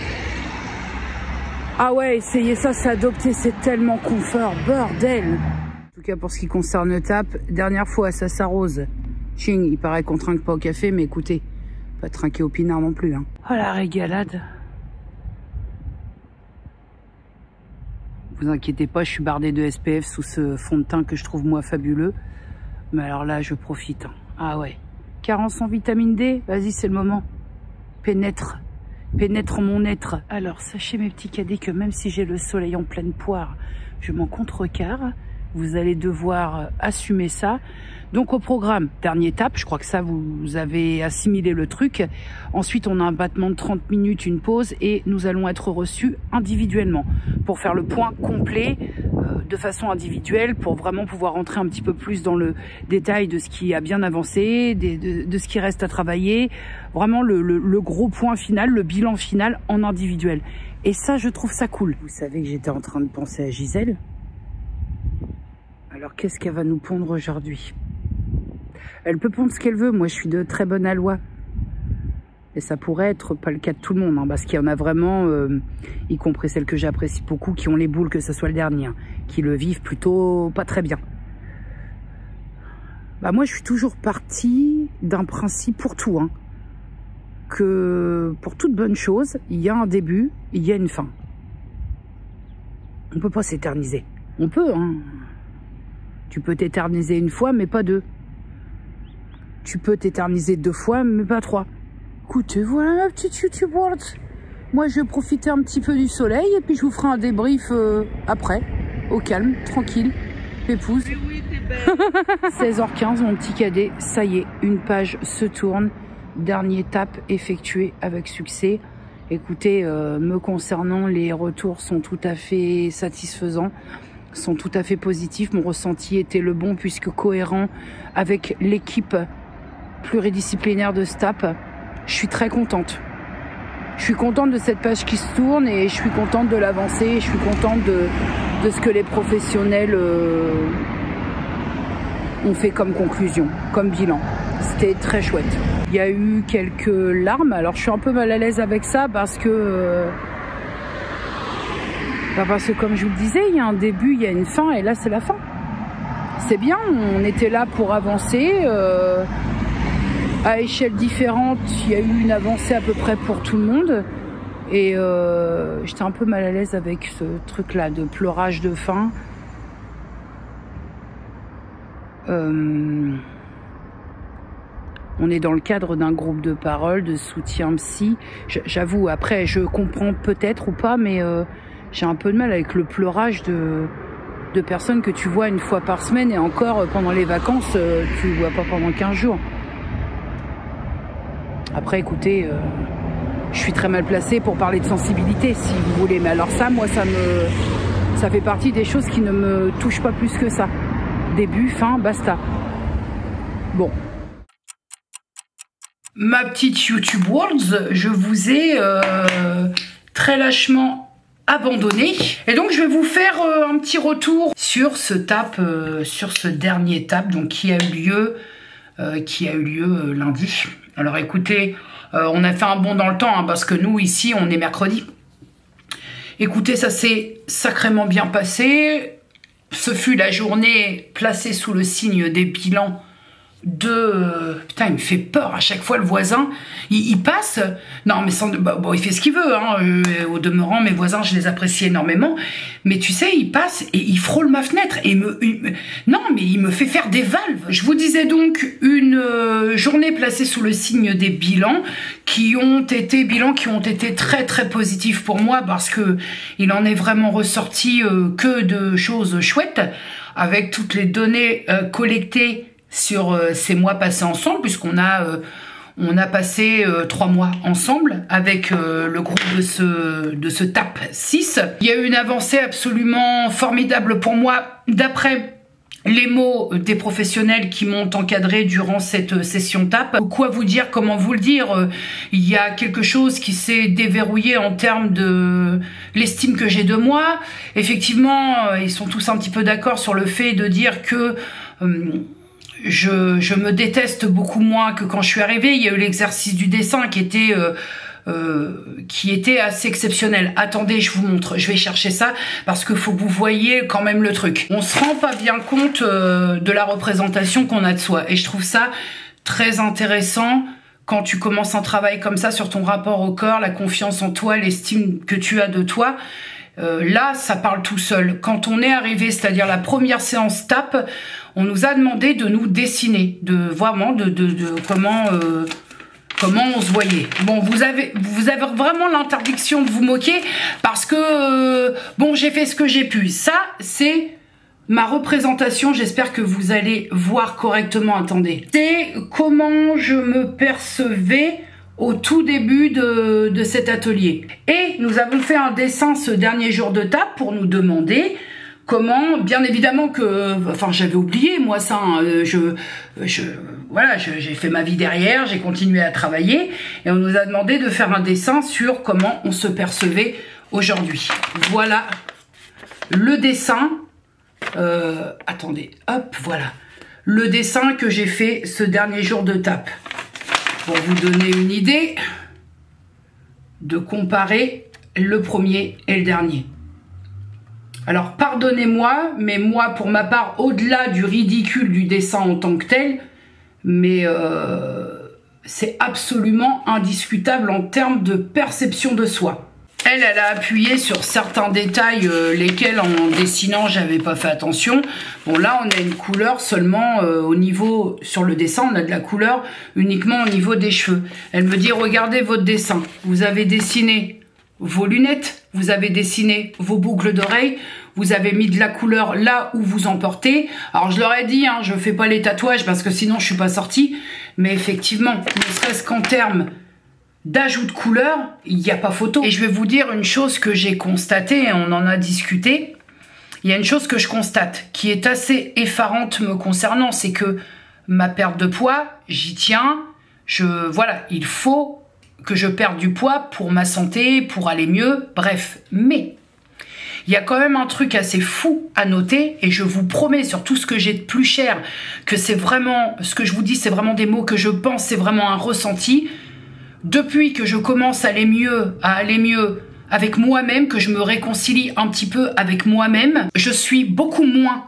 Ah ouais, essayez ça, c'est adopté, c'est tellement confort, bordel. En tout cas pour ce qui concerne le tap, dernière fois ça s'arrose. Ching, il paraît qu'on trinque pas au café, mais écoutez, pas trinquer au pinard non plus. Hein. Oh la régalade. Vous inquiétez pas, je suis bardée de SPF sous ce fond de teint que je trouve moi fabuleux. Mais alors là, je profite. Ah ouais. Carence en vitamine D, vas-y, c'est le moment. Pénètre mon être. Alors, sachez mes petits cadets que même si j'ai le soleil en pleine poire, je m'en contrecarre. Vous allez devoir assumer ça. Donc au programme, dernière étape, je crois que ça vous avez assimilé le truc. Ensuite, on a un battement de 30 minutes, une pause et nous allons être reçus individuellement pour faire le point complet de façon individuelle pour vraiment pouvoir rentrer un petit peu plus dans le détail de ce qui a bien avancé, de ce qui reste à travailler. Vraiment le gros point final, le bilan final en individuel. Et ça, je trouve ça cool. Vous savez que j'étais en train de penser à Gisèle. Alors, qu'est-ce qu'elle va nous pondre aujourd'hui? Elle peut pondre ce qu'elle veut. Moi, je suis de très bonne aloi. Et ça pourrait être pas le cas de tout le monde, hein, parce qu'il y en a vraiment, y compris celles que j'apprécie beaucoup, qui ont les boules, que ce soit le dernier, hein, qui le vivent plutôt pas très bien. Bah moi, je suis toujours partie d'un principe pour tout, hein, que pour toute bonne chose, il y a un début, il y a une fin. On peut pas s'éterniser. On peut, hein. Tu peux t'éterniser une fois, mais pas deux. Tu peux t'éterniser 2 fois, mais pas 3. Écoutez, voilà ma petite YouTube World. Moi, je vais profiter un petit peu du soleil et puis je vous ferai un débrief après, au calme, tranquille, pépouze. 16h15, mon petit cadet, ça y est, une page se tourne. Dernière étape effectuée avec succès. Écoutez, me concernant, les retours sont tout à fait satisfaisants, sont tout à fait positifs. Mon ressenti était le bon puisque cohérent avec l'équipe pluridisciplinaire de STAP. Je suis très contente. Je suis contente de cette page qui se tourne et je suis contente de l'avancée. Je suis contente de ce que les professionnels ont fait comme conclusion, comme bilan. C'était très chouette. Il y a eu quelques larmes. Alors je suis un peu mal à l'aise avec ça parce que comme je vous le disais, il y a un début, il y a une fin et là c'est la fin. C'est bien, on était là pour avancer. À échelle différente, il y a eu une avancée à peu près pour tout le monde. Et j'étais un peu mal à l'aise avec ce truc-là de pleurage de fin. On est dans le cadre d'un groupe de parole, de soutien psy. J'avoue, après, je comprends peut-être ou pas, mais j'ai un peu de mal avec le pleurage de personnes que tu vois une fois par semaine et encore pendant les vacances, tu ne vois pas pendant 15 jours. Après, écoutez, je suis très mal placée pour parler de sensibilité, si vous voulez. Mais alors ça, moi, ça fait partie des choses qui ne me touchent pas plus que ça. Début, fin, basta. Bon. Ma petite YouTube Worlds, je vous ai très lâchement abandonné. Et donc, je vais vous faire un petit retour sur ce dernier TAP, donc qui a eu lieu lundi. Alors écoutez, on a fait un bond dans le temps, hein, parce que nous, ici, on est mercredi. Écoutez, ça s'est sacrément bien passé. Ce fut la journée placée sous le signe des bilans de... Putain, il me fait peur à chaque fois, le voisin. Il passe. Non, mais sans... bon, il fait ce qu'il veut. Hein. Au demeurant, mes voisins, je les apprécie énormément. Mais tu sais, il passe et il frôle ma fenêtre. Et non, mais il me fait faire des valves. Je vous disais donc une journée placée sous le signe des bilans qui ont été très très positifs pour moi parce que il en est vraiment ressorti que de choses chouettes avec toutes les données collectées sur ces mois passés ensemble, puisqu'on a passé 3 mois ensemble avec le groupe de ce TAP 6. Il y a eu une avancée absolument formidable pour moi, d'après les mots des professionnels qui m'ont encadré durant cette session TAP. Quoi vous dire, comment vous le dire, il y a quelque chose qui s'est déverrouillé en termes de l'estime que j'ai de moi. Effectivement, ils sont tous un petit peu d'accord sur le fait de dire que je me déteste beaucoup moins que quand je suis arrivée. Il y a eu l'exercice du dessin qui était assez exceptionnel. Attendez, je vous montre, je vais chercher ça parce que faut que vous voyez quand même le truc. On se rend pas bien compte de la représentation qu'on a de soi et je trouve ça très intéressant quand tu commences un travail comme ça sur ton rapport au corps, la confiance en toi, l'estime que tu as de toi. Là, ça parle tout seul. Quand on est arrivé, c'est-à-dire la première séance TAP, on nous a demandé de nous dessiner, de comment on se voyait. Bon, vous avez vraiment l'interdiction de vous moquer parce que, bon, j'ai fait ce que j'ai pu. Ça, c'est ma représentation. J'espère que vous allez voir correctement. Attendez. C'est comment je me percevais au tout début de cet atelier. Et nous avons fait un dessin ce dernier jour de TAP pour nous demander comment, bien évidemment que, enfin j'avais oublié moi ça, hein, voilà, j'ai fait ma vie derrière, j'ai continué à travailler et on nous a demandé de faire un dessin sur comment on se percevait aujourd'hui. Voilà le dessin, attendez, hop, voilà, le dessin que j'ai fait ce dernier jour de TAP. Pour vous donner une idée de comparer le premier et le dernier. Alors pardonnez-moi, mais moi pour ma part, au-delà du ridicule du dessin en tant que tel, mais c'est absolument indiscutable en termes de perception de soi. Elle a appuyé sur certains détails lesquels en dessinant j'avais pas fait attention. Bon là on a une couleur seulement au niveau, sur le dessin on a de la couleur uniquement au niveau des cheveux. Elle me dit regardez votre dessin, vous avez dessiné vos lunettes, vous avez dessiné vos boucles d'oreilles, vous avez mis de la couleur là où vous en portez. Alors je leur ai dit, hein, je fais pas les tatouages parce que sinon je suis pas sortie, mais effectivement, ne serait-ce qu'en termes d'ajout de couleur, il n'y a pas photo. Et je vais vous dire une chose que j'ai constatée, et on en a discuté. Il y a une chose que je constate, qui est assez effarante me concernant, c'est que ma perte de poids, j'y tiens. Voilà, il faut que je perde du poids pour ma santé, pour aller mieux, bref. Mais il y a quand même un truc assez fou à noter, et je vous promets sur tout ce que j'ai de plus cher, que c'est vraiment, ce que je vous dis, c'est vraiment des mots que je pense, c'est vraiment un ressenti. Depuis que je commence à aller mieux avec moi-même, que je me réconcilie un petit peu avec moi-même, je suis beaucoup moins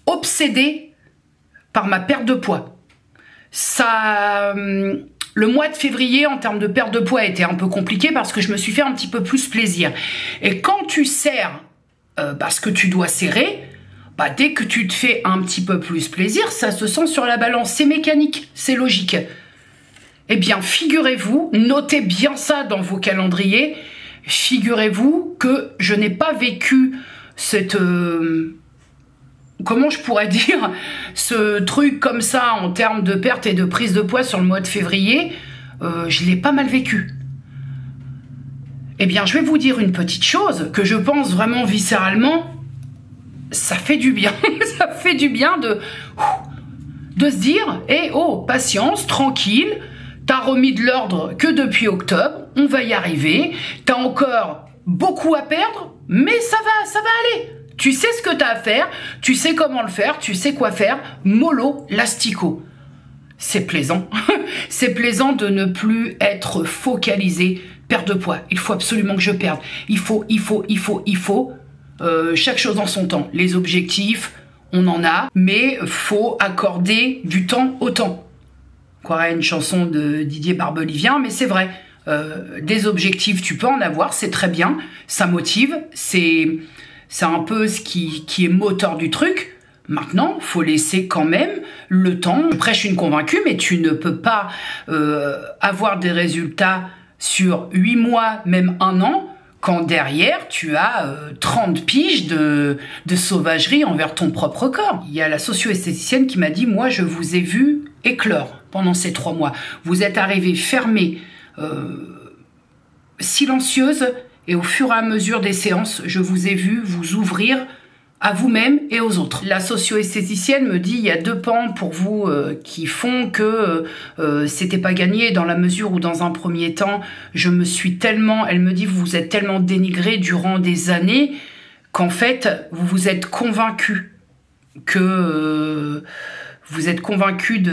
obsédée par ma perte de poids. Ça, le mois de février, en termes de perte de poids, a été un peu compliqué parce que je me suis fait un petit peu plus plaisir. Et quand tu serres ce que tu dois serrer, dès que tu te fais un petit peu plus plaisir, ça se sent sur la balance. C'est mécanique, c'est logique. Eh bien, figurez-vous, notez bien ça dans vos calendriers, figurez-vous que je n'ai pas vécu cette... comment je pourrais dire, ce truc comme ça en termes de perte et de prise de poids sur le mois de février, je l'ai pas mal vécu. Eh bien, je vais vous dire une petite chose que je pense vraiment viscéralement, ça fait du bien, ça fait du bien de se dire, oh, patience, tranquille, t'as remis de l'ordre que depuis octobre, on va y arriver, t'as encore beaucoup à perdre, mais ça va aller. Tu sais ce que t'as à faire, tu sais comment le faire, tu sais quoi faire, mollo l'astico. C'est plaisant, c'est plaisant de ne plus être focalisé, perte de poids, il faut absolument que je perde, il faut, chaque chose en son temps, les objectifs, on en a, mais faut accorder du temps au temps. Croirait une chanson de Didier Barbelivien, mais c'est vrai. Des objectifs, tu peux en avoir, c'est très bien, ça motive, c'est un peu ce qui est moteur du truc. Maintenant, faut laisser quand même le temps. Je prêche une convaincue, mais tu ne peux pas avoir des résultats sur 8 mois, même 1 an, quand derrière, tu as 30 piges de sauvagerie envers ton propre corps. Il y a la socio-esthéticienne qui m'a dit, moi, je vous ai vu éclore pendant ces 3 mois. Vous êtes arrivée fermée, silencieuse, et au fur et à mesure des séances, je vous ai vu vous ouvrir à vous-même et aux autres. La socio-esthéticienne me dit, il y a 2 pans pour vous qui font que c'était pas gagné, dans la mesure où dans un premier temps, je me suis tellement, elle me dit, vous vous êtes tellement dénigré durant des années qu'en fait, vous vous êtes convaincu que... vous êtes convaincu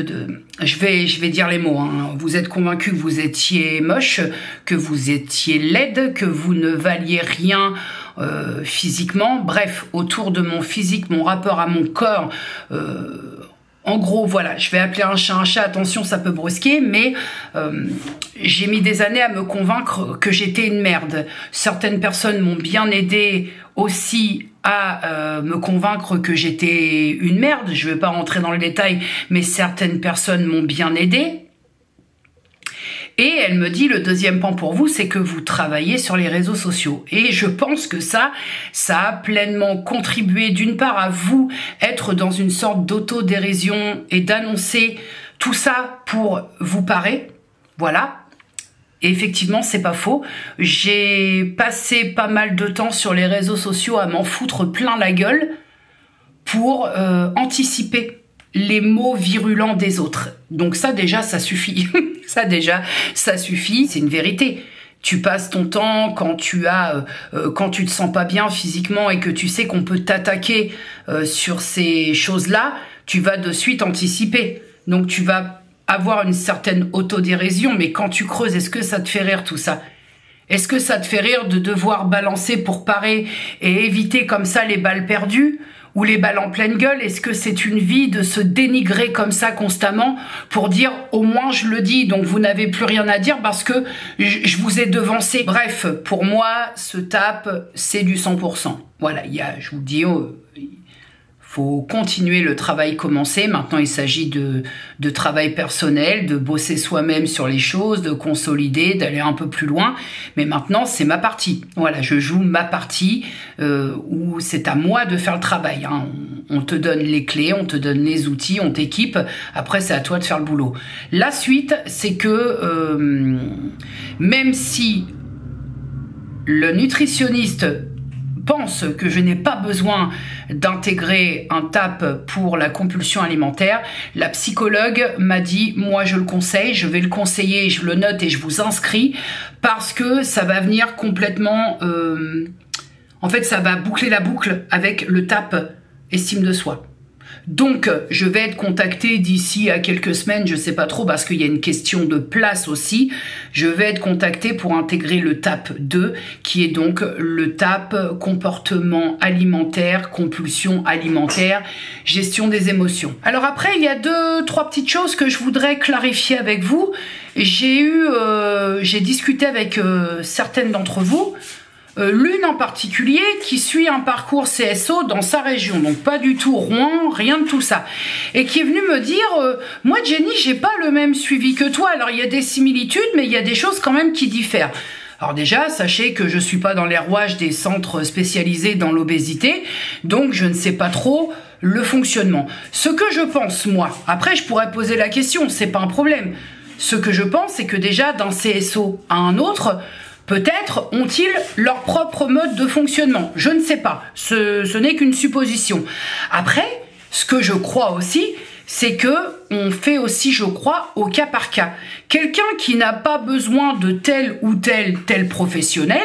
je vais dire les mots, hein. Vous êtes convaincu que vous étiez moche, que vous étiez laide, que vous ne valiez rien physiquement. Bref, autour de mon physique, mon rapport à mon corps, En gros, voilà, je vais appeler un chat, attention, ça peut brusquer, mais j'ai mis des années à me convaincre que j'étais une merde. Certaines personnes m'ont bien aidé aussi à me convaincre que j'étais une merde. Je ne vais pas rentrer dans le détail, mais certaines personnes m'ont bien aidé. Et elle me dit, le deuxième pan pour vous, c'est que vous travaillez sur les réseaux sociaux. Et je pense que ça a pleinement contribué d'une part à vous être dans une sorte d'autodérision et d'annoncer tout ça pour vous parer. Voilà. Et effectivement, c'est pas faux. J'ai passé pas mal de temps sur les réseaux sociaux à m'en foutre plein la gueule pour anticiper les mots virulents des autres. Donc ça déjà, ça suffit. ça suffit, c'est une vérité. Tu passes ton temps quand tu te sens pas bien physiquement et que tu sais qu'on peut t'attaquer sur ces choses-là, tu vas de suite anticiper. Donc tu vas avoir une certaine autodérision, mais quand tu creuses, est-ce que ça te fait rire tout ça ? Est-ce que ça te fait rire de devoir balancer pour parer et éviter comme ça les balles perdues ? Ou les balles en pleine gueule, est-ce que c'est une vie de se dénigrer comme ça constamment pour dire au moins je le dis, donc vous n'avez plus rien à dire parce que je vous ai devancé. Bref, pour moi, ce tape, c'est du 100%. Voilà, je vous dis, faut continuer le travail commencé. Maintenant, il s'agit de travail personnel, de bosser soi-même sur les choses, de consolider, d'aller un peu plus loin. Mais maintenant, c'est ma partie. Voilà, je joue ma partie où c'est à moi de faire le travail. Hein. On te donne les clés, on te donne les outils, on t'équipe. Après, c'est à toi de faire le boulot. La suite, c'est que même si le nutritionniste pense que je n'ai pas besoin d'intégrer un TAP pour la compulsion alimentaire, la psychologue m'a dit, moi je le conseille, je vais le conseiller, je le note et je vous inscris parce que ça va venir complètement... en fait, ça va boucler la boucle avec le TAP estime de soi. Donc, je vais être contactée d'ici à quelques semaines, je sais pas trop, parce qu'il y a une question de place aussi. Je vais être contactée pour intégrer le TAP 2, qui est donc le TAP comportement alimentaire, compulsion alimentaire, gestion des émotions. Alors après, il y a 2-3 petites choses que je voudrais clarifier avec vous. J'ai discuté avec certaines d'entre vous. L'une en particulier qui suit un parcours CSO dans sa région, donc pas du tout Rouen, rien de tout ça, et qui est venue me dire moi Jenny, j'ai pas le même suivi que toi, alors il y a des similitudes mais il y a des choses quand même qui diffèrent. Alors déjà, sachez que je suis pas dans les rouages des centres spécialisés dans l'obésité, donc je ne sais pas trop le fonctionnement. Ce que je pense moi, après je pourrais poser la question, c'est pas un problème. Ce que je pense, c'est que déjà d'un CSO à un autre, peut-être ont-ils leur propre mode de fonctionnement. Je ne sais pas. Ce n'est qu'une supposition. Après, ce que je crois aussi, c'est que on fait aussi, je crois, au cas par cas. Quelqu'un qui n'a pas besoin de tel ou tel professionnel,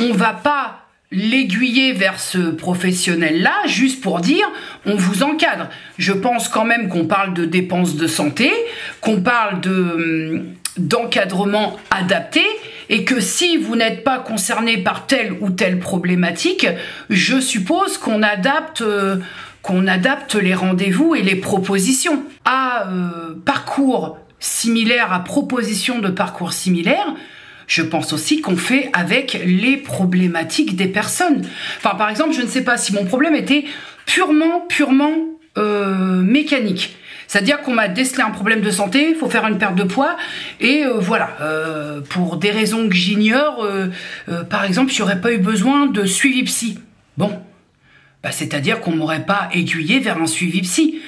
on va pas l'aiguiller vers ce professionnel-là juste pour dire on vous encadre. Je pense quand même qu'on parle de dépenses de santé, qu'on parle d'encadrement adapté, et que si vous n'êtes pas concerné par telle ou telle problématique, je suppose qu'on adapte les rendez-vous et les propositions. À parcours similaire, à proposition de parcours similaire, je pense aussi qu'on fait avec les problématiques des personnes. Enfin, par exemple, je ne sais pas si mon problème était purement mécanique. C'est-à-dire qu'on m'a décelé un problème de santé, il faut faire une perte de poids, et voilà, pour des raisons que j'ignore, par exemple, j'aurais pas eu besoin de suivi psy. Bon, bah, c'est-à-dire qu'on m'aurait pas aiguillé vers un suivi psy.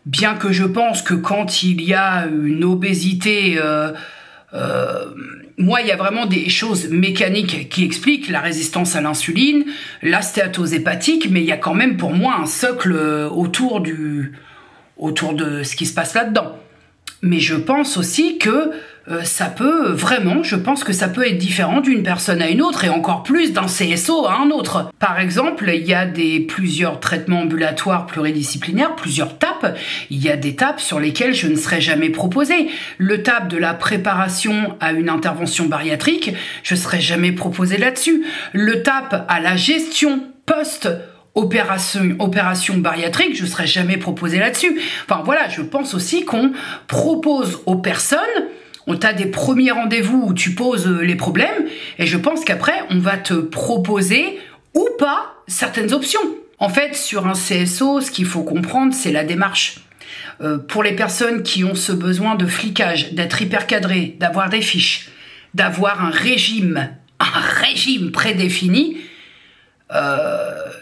Bien que je pense que quand il y a une obésité... moi, il y a vraiment des choses mécaniques qui expliquent la résistance à l'insuline, la stéatose hépatique, mais il y a quand même pour moi un socle autour de ce qui se passe là-dedans. Mais je pense aussi que je pense que ça peut être différent d'une personne à une autre, et encore plus d'un CSO à un autre. Par exemple, il y a plusieurs traitements ambulatoires pluridisciplinaires, plusieurs TAP. Il y a des TAP sur lesquels je ne serais jamais proposée. Le TAP de la préparation à une intervention bariatrique, je ne serais jamais proposée là-dessus. Le TAP à la gestion opération bariatrique, je ne serais jamais proposée là-dessus. Enfin voilà, je pense aussi qu'on propose aux personnes, on t'a des premiers rendez-vous où tu poses les problèmes, et je pense qu'après, on va te proposer ou pas certaines options. En fait, sur un CSO, ce qu'il faut comprendre, c'est la démarche. Pour les personnes qui ont ce besoin de flicage, d'être hyper cadré, d'avoir des fiches, d'avoir un régime prédéfini,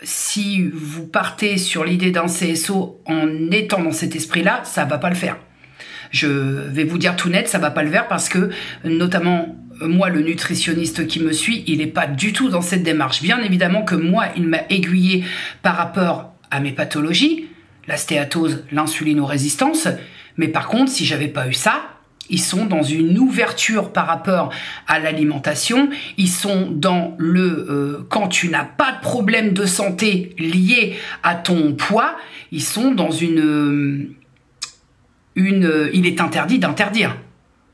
si vous partez sur l'idée d'un CSO en étant dans cet esprit-là, ça va pas le faire. Je vais vous dire tout net, ça va pas le faire parce que, notamment, moi, le nutritionniste qui me suit, il n'est pas du tout dans cette démarche. Bien évidemment que moi, il m'a aiguillé par rapport à mes pathologies, la stéatose, l'insulinorésistance, mais par contre, si j'avais pas eu ça, ils sont dans une ouverture par rapport à l'alimentation, ils sont dans le quand tu n'as pas de problème de santé lié à ton poids, ils sont dans il est interdit d'interdire.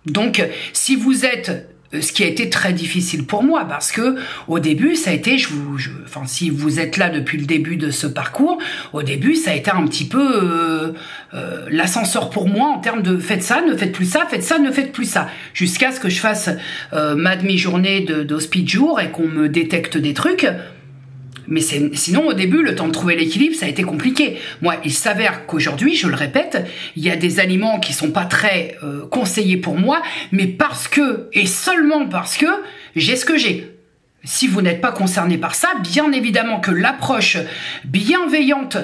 Donc si vous êtes, ce qui a été très difficile pour moi, parce que au début ça a été, enfin si vous êtes là depuis le début de ce parcours, au début ça a été un petit peu l'ascenseur pour moi en termes de faites ça, ne faites plus ça, faites ça, ne faites plus ça, jusqu'à ce que je fasse ma demi-journée d'hospice jour et qu'on me détecte des trucs. Mais sinon, au début, le temps de trouver l'équilibre, ça a été compliqué. Moi, il s'avère qu'aujourd'hui, je le répète, il y a des aliments qui sont pas très conseillés pour moi, mais parce que, et seulement parce que, j'ai ce que j'ai. Si vous n'êtes pas concerné par ça, bien évidemment que l'approche bienveillante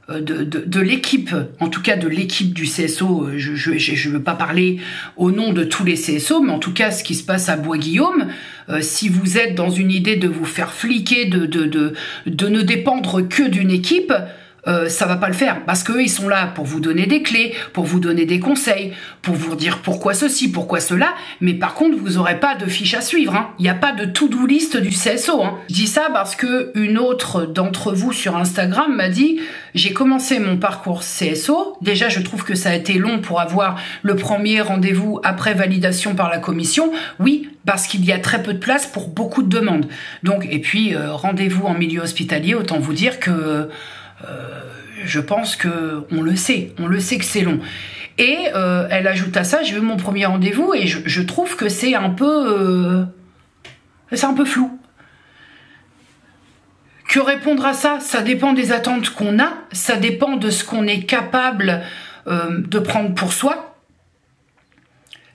de l'équipe, en tout cas de l'équipe du CSO, je veux pas parler au nom de tous les CSO, mais en tout cas ce qui se passe à Bois-Guillaume, si vous êtes dans une idée de vous faire fliquer, de ne dépendre que d'une équipe, ça va pas le faire, parce qu'eux ils sont là pour vous donner des clés, pour vous donner des conseils, pour vous dire pourquoi ceci, pourquoi cela, mais par contre vous aurez pas de fiche à suivre, hein. Il n'y a pas de to-do list du CSO, hein. Je dis ça parce que une autre d'entre vous sur Instagram m'a dit j'ai commencé mon parcours CSO, déjà je trouve que ça a été long pour avoir le premier rendez-vous après validation par la commission, oui, parce qu'il y a très peu de place pour beaucoup de demandes, donc et puis rendez-vous en milieu hospitalier, autant vous dire que je pense que on le sait que c'est long. Et elle ajoute à ça, j'ai eu mon premier rendez-vous et je trouve que c'est un peu flou. Que répondre à ça? Ça dépend des attentes qu'on a, ça dépend de ce qu'on est capable de prendre pour soi.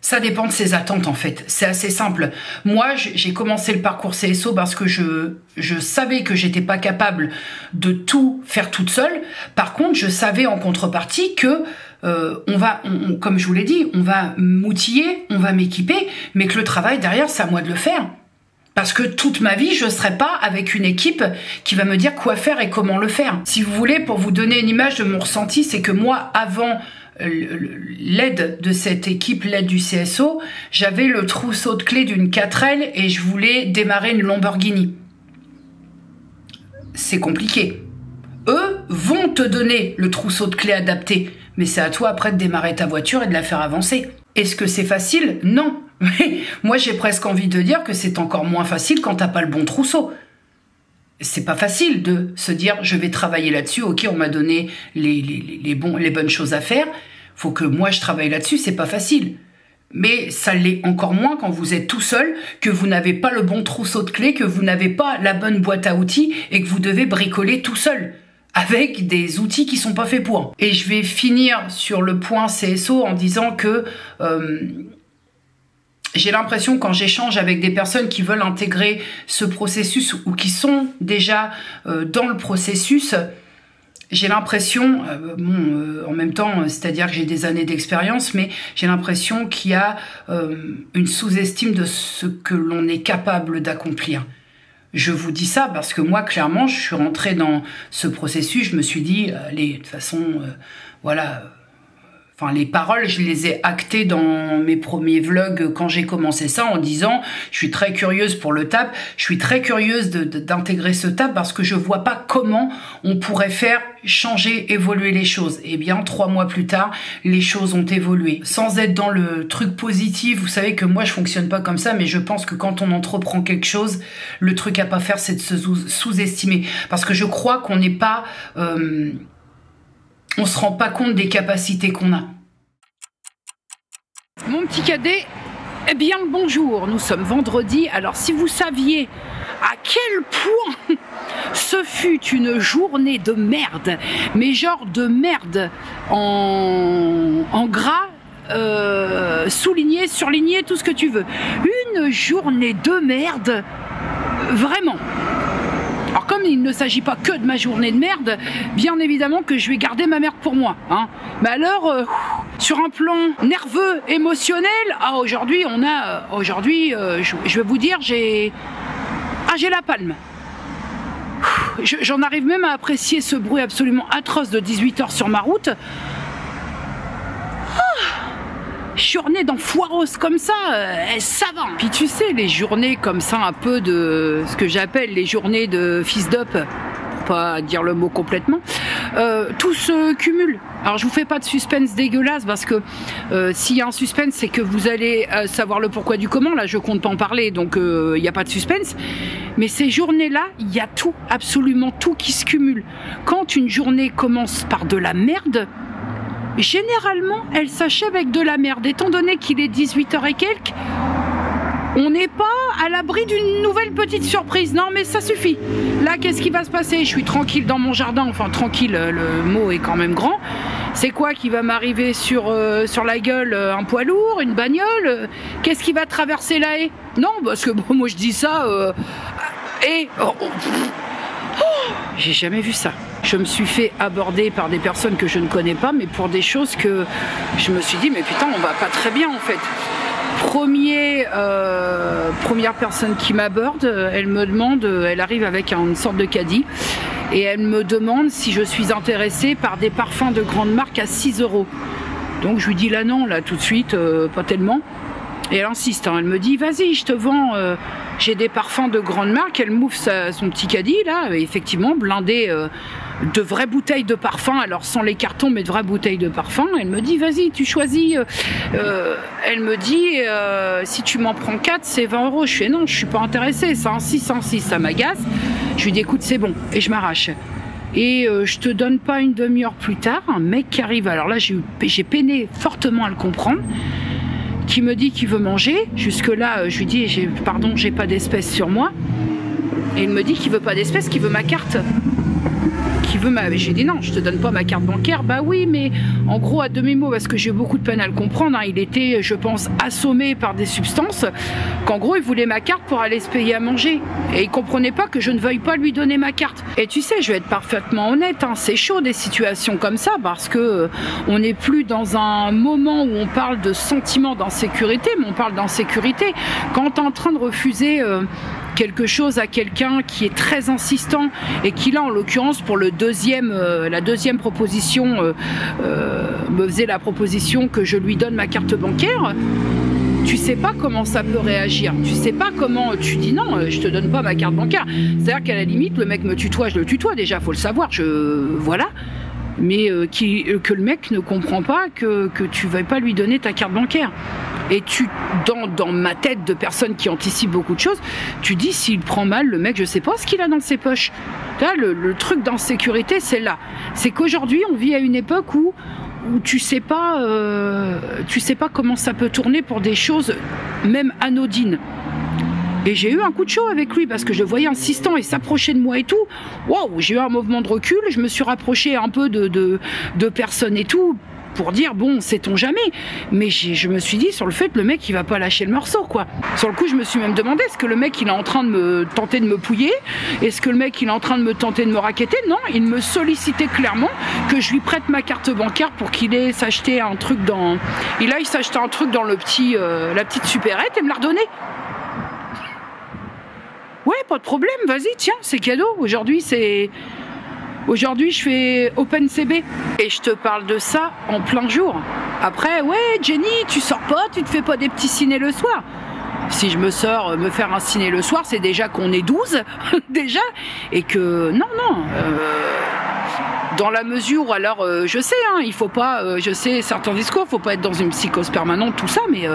Ça dépend de ses attentes en fait, c'est assez simple. Moi, j'ai commencé le parcours CSO parce que je savais que j'étais pas capable de tout faire toute seule. Par contre, je savais en contrepartie que comme je vous l'ai dit, on va m'outiller, on va m'équiper, mais que le travail derrière, c'est à moi de le faire. Parce que toute ma vie, je ne serai pas avec une équipe qui va me dire quoi faire et comment le faire. Si vous voulez, pour vous donner une image de mon ressenti, c'est que moi, avant l'aide de cette équipe, l'aide du CSO, j'avais le trousseau de clés d'une 4L et je voulais démarrer une Lamborghini. C'est compliqué. Eux vont te donner le trousseau de clés adapté, mais c'est à toi après de démarrer ta voiture et de la faire avancer. Est-ce que c'est facile? Non. Moi, j'ai presque envie de dire que c'est encore moins facile quand t'as pas le bon trousseau. C'est pas facile de se dire je vais travailler là-dessus, ok, on m'a donné les bonnes choses à faire, faut que moi je travaille là-dessus, c'est pas facile. Mais ça l'est encore moins quand vous êtes tout seul, que vous n'avez pas le bon trousseau de clés, que vous n'avez pas la bonne boîte à outils et que vous devez bricoler tout seul avec des outils qui sont pas faits pour. Et je vais finir sur le point CSO en disant que j'ai l'impression quand j'échange avec des personnes qui veulent intégrer ce processus ou qui sont déjà dans le processus, j'ai l'impression, en même temps, c'est-à-dire que j'ai des années d'expérience, mais j'ai l'impression qu'il y a une sous-estime de ce que l'on est capable d'accomplir. Je vous dis ça parce que moi, clairement, je suis rentrée dans ce processus, je me suis dit, allez, de toute façon, voilà, Enfin, les paroles, je les ai actées dans mes premiers vlogs quand j'ai commencé ça en disant je suis très curieuse pour le tap, je suis très curieuse d'intégrer ce tap parce que je vois pas comment on pourrait faire changer, évoluer les choses. Et bien, 3 mois plus tard, les choses ont évolué. Sans être dans le truc positif, vous savez que moi je fonctionne pas comme ça, mais je pense que quand on entreprend quelque chose, le truc à pas faire c'est de se sous-estimer. Parce que je crois qu'on n'est pas... on se rend pas compte des capacités qu'on a. Mon petit cadet, eh bien bonjour, nous sommes vendredi. Alors si vous saviez à quel point ce fut une journée de merde, mais genre de merde en gras, souligné, surligné, tout ce que tu veux. Une journée de merde, vraiment. Alors comme il ne s'agit pas que de ma journée de merde, bien évidemment que je vais garder ma merde pour moi. Hein. Mais alors, sur un plan nerveux, émotionnel, aujourd'hui, je vais vous dire, j'ai la palme. J'en arrive même à apprécier ce bruit absolument atroce de 18h sur ma route. Journée d'enfoireuse comme ça, ça va. Puis tu sais, les journées comme ça, un peu de ce que j'appelle les journées de fils d'up, pour pas dire le mot complètement, tout se cumule. Alors je vous fais pas de suspense dégueulasse parce que s'il y a un suspense, c'est que vous allez savoir le pourquoi du comment. Là, je compte pas en parler, donc il n'y a pas de suspense. Mais ces journées-là, il y a tout, absolument tout qui se cumule. Quand une journée commence par de la merde, généralement, elle s'achève avec de la merde. Étant donné qu'il est 18h et quelques, on n'est pas à l'abri d'une nouvelle petite surprise. Non, mais ça suffit. Là, qu'est-ce qui va se passer? Je suis tranquille dans mon jardin. Enfin, tranquille, le mot est quand même grand. C'est quoi qui va m'arriver sur la gueule? Un poids lourd? Une bagnole? Qu'est-ce qui va traverser la haie? Non, parce que bon, moi, je dis ça... j'ai jamais vu ça. Je me suis fait aborder par des personnes que je ne connais pas, mais pour des choses que je me suis dit, mais putain, on va pas très bien en fait. Première personne qui m'aborde, elle me demande, elle arrive avec une sorte de caddie, et elle me demande si je suis intéressée par des parfums de grande marque à 6 €. Donc je lui dis là non, là tout de suite, pas tellement. Et elle insiste, hein, elle me dit vas-y, je te vends, j'ai des parfums de grande marque. Elle m'ouvre son petit caddie là, effectivement blindé de vraies bouteilles de parfum, alors sans les cartons mais de vraies bouteilles de parfum. Elle me dit vas-y, tu choisis. Elle me dit si tu m'en prends 4 c'est 20 €. Je fais non, je suis pas intéressée, ça insiste, ça m'agace. Je lui dis écoute c'est bon, et je m'arrache. Et je te donne pas une demi-heure plus tard, un mec qui arrive, alors là j'ai peiné fortement à le comprendre, qui me dit qu'il veut manger. Jusque là je lui dis pardon, j'ai pas d'espèces sur moi. Et il me dit qu'il veut pas d'espèces, qu'il veut ma carte. J'ai dit non, je te donne pas ma carte bancaire. Bah oui, mais en gros à demi-mot, parce que j'ai eu beaucoup de peine à le comprendre, hein, il était, je pense, assommé par des substances, qu'en gros il voulait ma carte pour aller se payer à manger. Et il comprenait pas que je ne veuille pas lui donner ma carte. Et tu sais, je vais être parfaitement honnête, hein, c'est chaud des situations comme ça, parce que on n'est plus dans un moment où on parle de sentiment d'insécurité, mais on parle d'insécurité. Quand tu es en train de refuser quelque chose à quelqu'un qui est très insistant et qui là en l'occurrence pour la deuxième proposition me faisait la proposition que je lui donne ma carte bancaire, tu sais pas comment ça peut réagir, tu sais pas comment, tu dis non, je te donne pas ma carte bancaire. C'est-à-dire qu'à la limite le mec me tutoie, je le tutoie déjà, faut le savoir, voilà. Mais que le mec ne comprend pas que tu ne veuilles pas lui donner ta carte bancaire. Et dans ma tête de personne qui anticipe beaucoup de choses, tu dis s'il prend mal, le mec, je sais pas ce qu'il a dans ses poches. Là, le truc d'insécurité, c'est là. C'est qu'aujourd'hui, on vit à une époque où tu sais pas comment ça peut tourner pour des choses même anodines. Et j'ai eu un coup de chaud avec lui parce que je le voyais insistant et s'approcher de moi et tout. Waouh, j'ai eu un mouvement de recul, je me suis rapprochée un peu de personnes et tout pour dire bon, sait-on jamais. Mais je me suis dit sur le fait que le mec il va pas lâcher le morceau quoi. Sur le coup, je me suis même demandé est-ce que le mec il est en train de me tenter de me pouiller? Est-ce que le mec il est en train de me tenter de me raqueter? Non, il me sollicitait clairement que je lui prête ma carte bancaire pour qu'il aille s'acheter un truc dans... Il aille s'acheter un truc dans la petite supérette et me la redonner. Ouais, pas de problème, vas-y, tiens, c'est cadeau. Aujourd'hui, c'est Aujourd'hui, je fais OpenCB et je te parle de ça en plein jour. Après, ouais, Jenny, tu sors pas, tu te fais pas des petits cinés le soir. Si je me sors me faire un ciné le soir, c'est déjà qu'on est 12, déjà, et que, non, dans la mesure, alors, je sais, hein, il faut pas, je sais, certains discours, faut pas être dans une psychose permanente, tout ça, mais...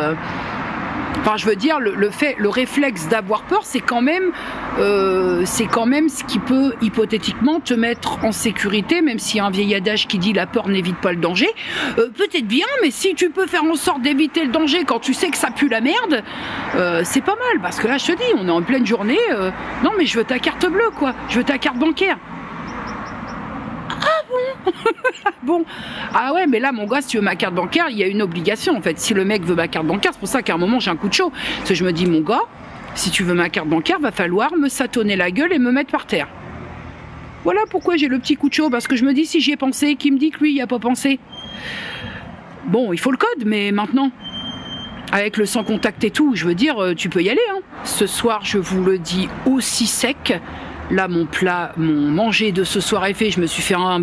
Enfin, je veux dire, le réflexe d'avoir peur, c'est quand même ce qui peut hypothétiquement te mettre en sécurité, même s'il y a un vieil adage qui dit la peur n'évite pas le danger. Peut-être bien, mais si tu peux faire en sorte d'éviter le danger quand tu sais que ça pue la merde, c'est pas mal. Parce que là, je te dis, on est en pleine journée. Non, mais je veux ta carte bleue, quoi. Je veux ta carte bancaire. Bon, ah ouais, mais là, mon gars, si tu veux ma carte bancaire, il y a une obligation en fait. Si le mec veut ma carte bancaire, c'est pour ça qu'à un moment j'ai un coup de chaud. Parce que je me dis, mon gars, si tu veux ma carte bancaire, va falloir me satonner la gueule et me mettre par terre. Voilà pourquoi j'ai le petit coup de chaud. Parce que je me dis, si j'y ai pensé, qui me dit que lui, il n'y a pas pensé? Bon, il faut le code, mais maintenant, avec le sans contact et tout, je veux dire, tu peux y aller. Hein. Ce soir, je vous le dis aussi sec. Là, mon plat, mon manger de ce soir est fait. Je me suis fait un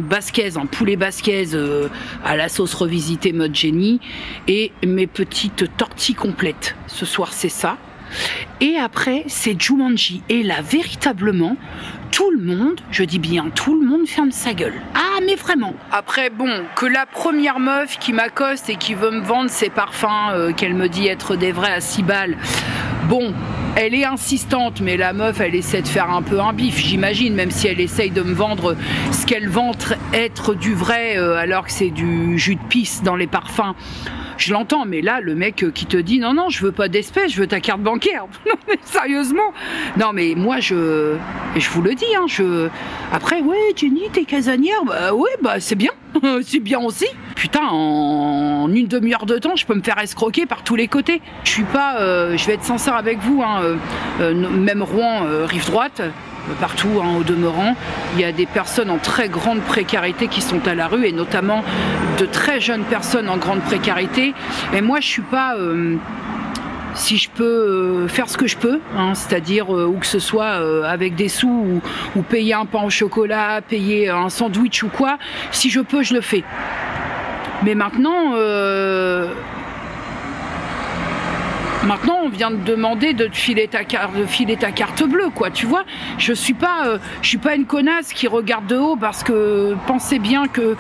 poulet basquez à la sauce revisitée mode Jenny et mes petites tortillas complètes. Ce soir, c'est ça. Et après, c'est Jumanji. Et là, véritablement, tout le monde, je dis bien tout le monde, ferme sa gueule. Ah, mais vraiment. Après, bon, que la première meuf qui m'accoste et qui veut me vendre ses parfums, qu'elle me dit être des vrais à 6 balles, bon, elle est insistante, mais la meuf, elle essaie de faire un peu un bif, j'imagine, même si elle essaye de me vendre ce qu'elle vante être du vrai, alors que c'est du jus de pisse dans les parfums. Je l'entends, mais là, le mec qui te dit non, non, je veux pas d'espèce, je veux ta carte bancaire. Non, mais sérieusement. Non, mais moi, je vous le dis, hein, après, ouais, Jenny, t'es casanière, bah ouais, bah c'est bien, c'est bien aussi. Putain, en une demi-heure de temps, je peux me faire escroquer par tous les côtés. Je suis pas, je vais être sincère avec vous, hein, même Rouen, rive droite. Partout, hein, au demeurant, il y a des personnes en très grande précarité qui sont à la rue et notamment de très jeunes personnes en grande précarité. Et moi, je suis pas... si je peux faire ce que je peux, hein, c'est-à-dire où que ce soit avec des sous ou payer un pain au chocolat, payer un sandwich ou quoi, si je peux, je le fais. Mais maintenant... Maintenant, on vient de demander de te filer ta carte bleue, quoi. Tu vois, je suis pas une connasse qui regarde de haut parce que pensez bien que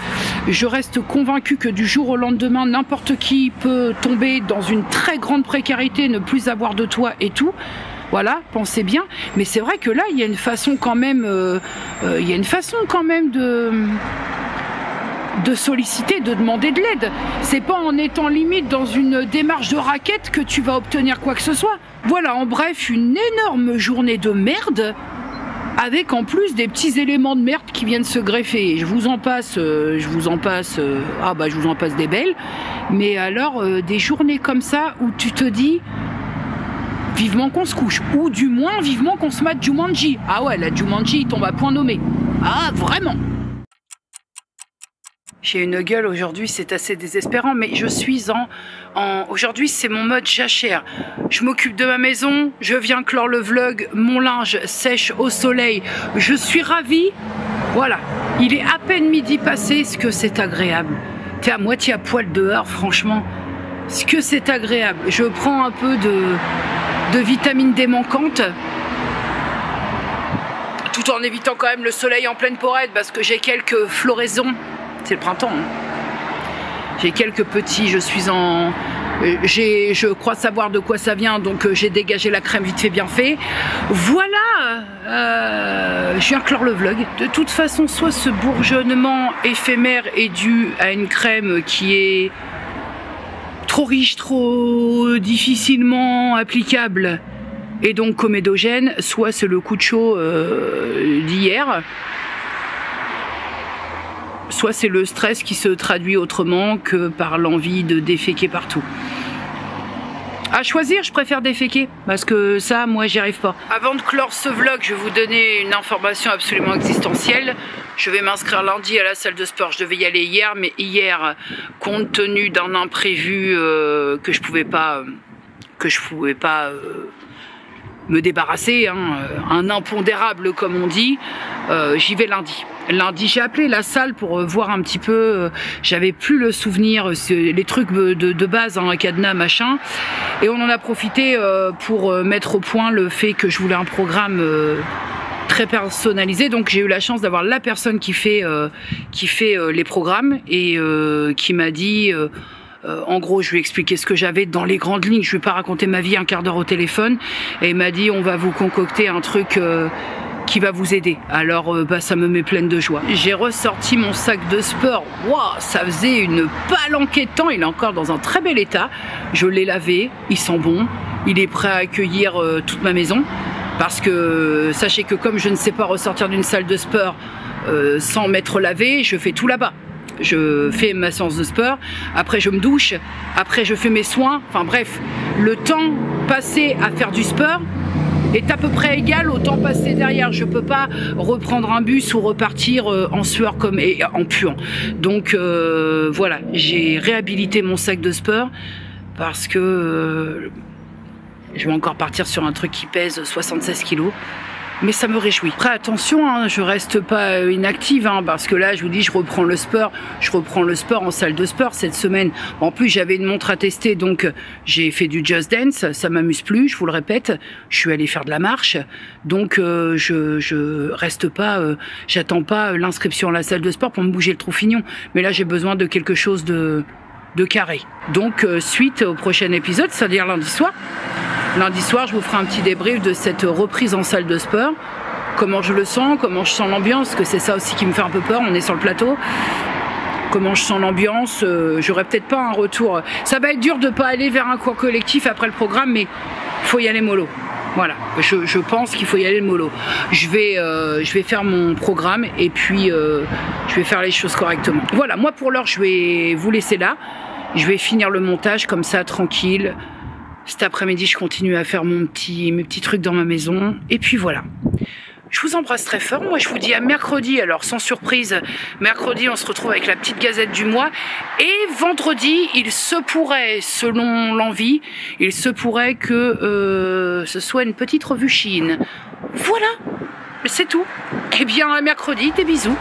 je reste convaincue que du jour au lendemain, n'importe qui peut tomber dans une très grande précarité, ne plus avoir de toit et tout. Voilà, pensez bien. Mais c'est vrai que là, il y a une façon quand même, de solliciter, de demander de l'aide. C'est pas en étant limite dans une démarche de raquette que tu vas obtenir quoi que ce soit. Voilà, en bref, une énorme journée de merde avec en plus des petits éléments de merde qui viennent se greffer. Et je vous en passe des belles. Mais alors, des journées comme ça où tu te dis vivement qu'on se couche, ou du moins vivement qu'on se mate Jumanji. Ah ouais, la Jumanji tombe à point nommé. Ah, vraiment. J'ai une gueule aujourd'hui, c'est assez désespérant, mais je suis aujourd'hui, c'est mon mode jachère. Je m'occupe de ma maison, je viens clore le vlog, mon linge sèche au soleil, je suis ravie. Voilà, il est à peine midi passé, ce que c'est agréable. T'es à moitié à poil dehors, franchement, ce que c'est agréable. Je prends un peu de vitamine D manquante, tout en évitant quand même le soleil en pleine poirette, parce que j'ai quelques floraisons. C'est le printemps. Hein. J'ai quelques petits, je crois savoir de quoi ça vient, donc j'ai dégagé la crème vite fait bien fait. Voilà, je viens clore le vlog. De toute façon, soit ce bourgeonnement éphémère est dû à une crème qui est trop riche, trop difficilement applicable et donc comédogène, soit c'est le coup de chaud d'hier. Soit c'est le stress qui se traduit autrement que par l'envie de déféquer partout. À choisir, je préfère déféquer, parce que ça, moi, j'y arrive pas. Avant de clore ce vlog, je vais vous donner une information absolument existentielle. Je vais m'inscrire lundi à la salle de sport. Je devais y aller hier, mais hier, compte tenu d'un imprévu que je pouvais pas me débarrasser, hein, un impondérable comme on dit, j'y vais lundi. Lundi, j'ai appelé la salle pour voir un petit peu, j'avais plus le souvenir, les trucs de base, hein, cadenas, machin, et on en a profité pour mettre au point le fait que je voulais un programme très personnalisé. Donc j'ai eu la chance d'avoir la personne qui fait les programmes et qui m'a dit... en gros, je lui ai expliqué ce que j'avais dans les grandes lignes. Je ne vais pas raconter ma vie un quart d'heure au téléphone. Et il m'a dit, on va vous concocter un truc qui va vous aider. Alors, ça me met pleine de joie. J'ai ressorti mon sac de sport. Waouh, ça faisait une palanquée de temps. Il est encore dans un très bel état. Je l'ai lavé. Il sent bon. Il est prêt à accueillir toute ma maison. Parce que sachez que comme je ne sais pas ressortir d'une salle de sport sans m'être lavé, je fais tout là-bas. Je fais ma séance de sport, après je me douche, après je fais mes soins, enfin bref, le temps passé à faire du sport est à peu près égal au temps passé derrière. Je peux pas reprendre un bus ou repartir en sueur et en puant. Donc voilà, j'ai réhabilité mon sac de sport parce que je vais encore partir sur un truc qui pèse 76 kilos. Mais ça me réjouit. Après attention, hein, je reste pas inactive, hein, parce que là je vous dis je reprends le sport en salle de sport cette semaine. En plus j'avais une montre à tester, donc j'ai fait du Just Dance, ça m'amuse plus, je vous le répète. Je suis allée faire de la marche, donc je reste pas, j'attends pas l'inscription à la salle de sport pour me bouger le trou-fignon. Mais là j'ai besoin de quelque chose de carré. Donc suite au prochain épisode, c'est-à-dire lundi soir. Lundi soir, je vous ferai un petit débrief de cette reprise en salle de sport. Comment je le sens, comment je sens l'ambiance, parce que c'est ça aussi qui me fait un peu peur, on est sur le plateau. Comment je sens l'ambiance, j'aurai peut-être pas un retour. Ça va être dur de pas aller vers un cours collectif après le programme, mais il faut y aller mollo. Voilà, je pense qu'il faut y aller mollo. Je vais faire mon programme et puis je vais faire les choses correctement. Voilà, moi pour l'heure, je vais vous laisser là. Je vais finir le montage comme ça, tranquille. Cet après-midi, je continue à faire mes petits trucs dans ma maison. Et puis voilà. Je vous embrasse très fort. Moi, je vous dis à mercredi. Alors, sans surprise, mercredi, on se retrouve avec la petite gazette du mois. Et vendredi, il se pourrait, selon l'envie, il se pourrait que ce soit une petite revue Shein. Voilà. C'est tout. Eh bien, à mercredi. Des bisous.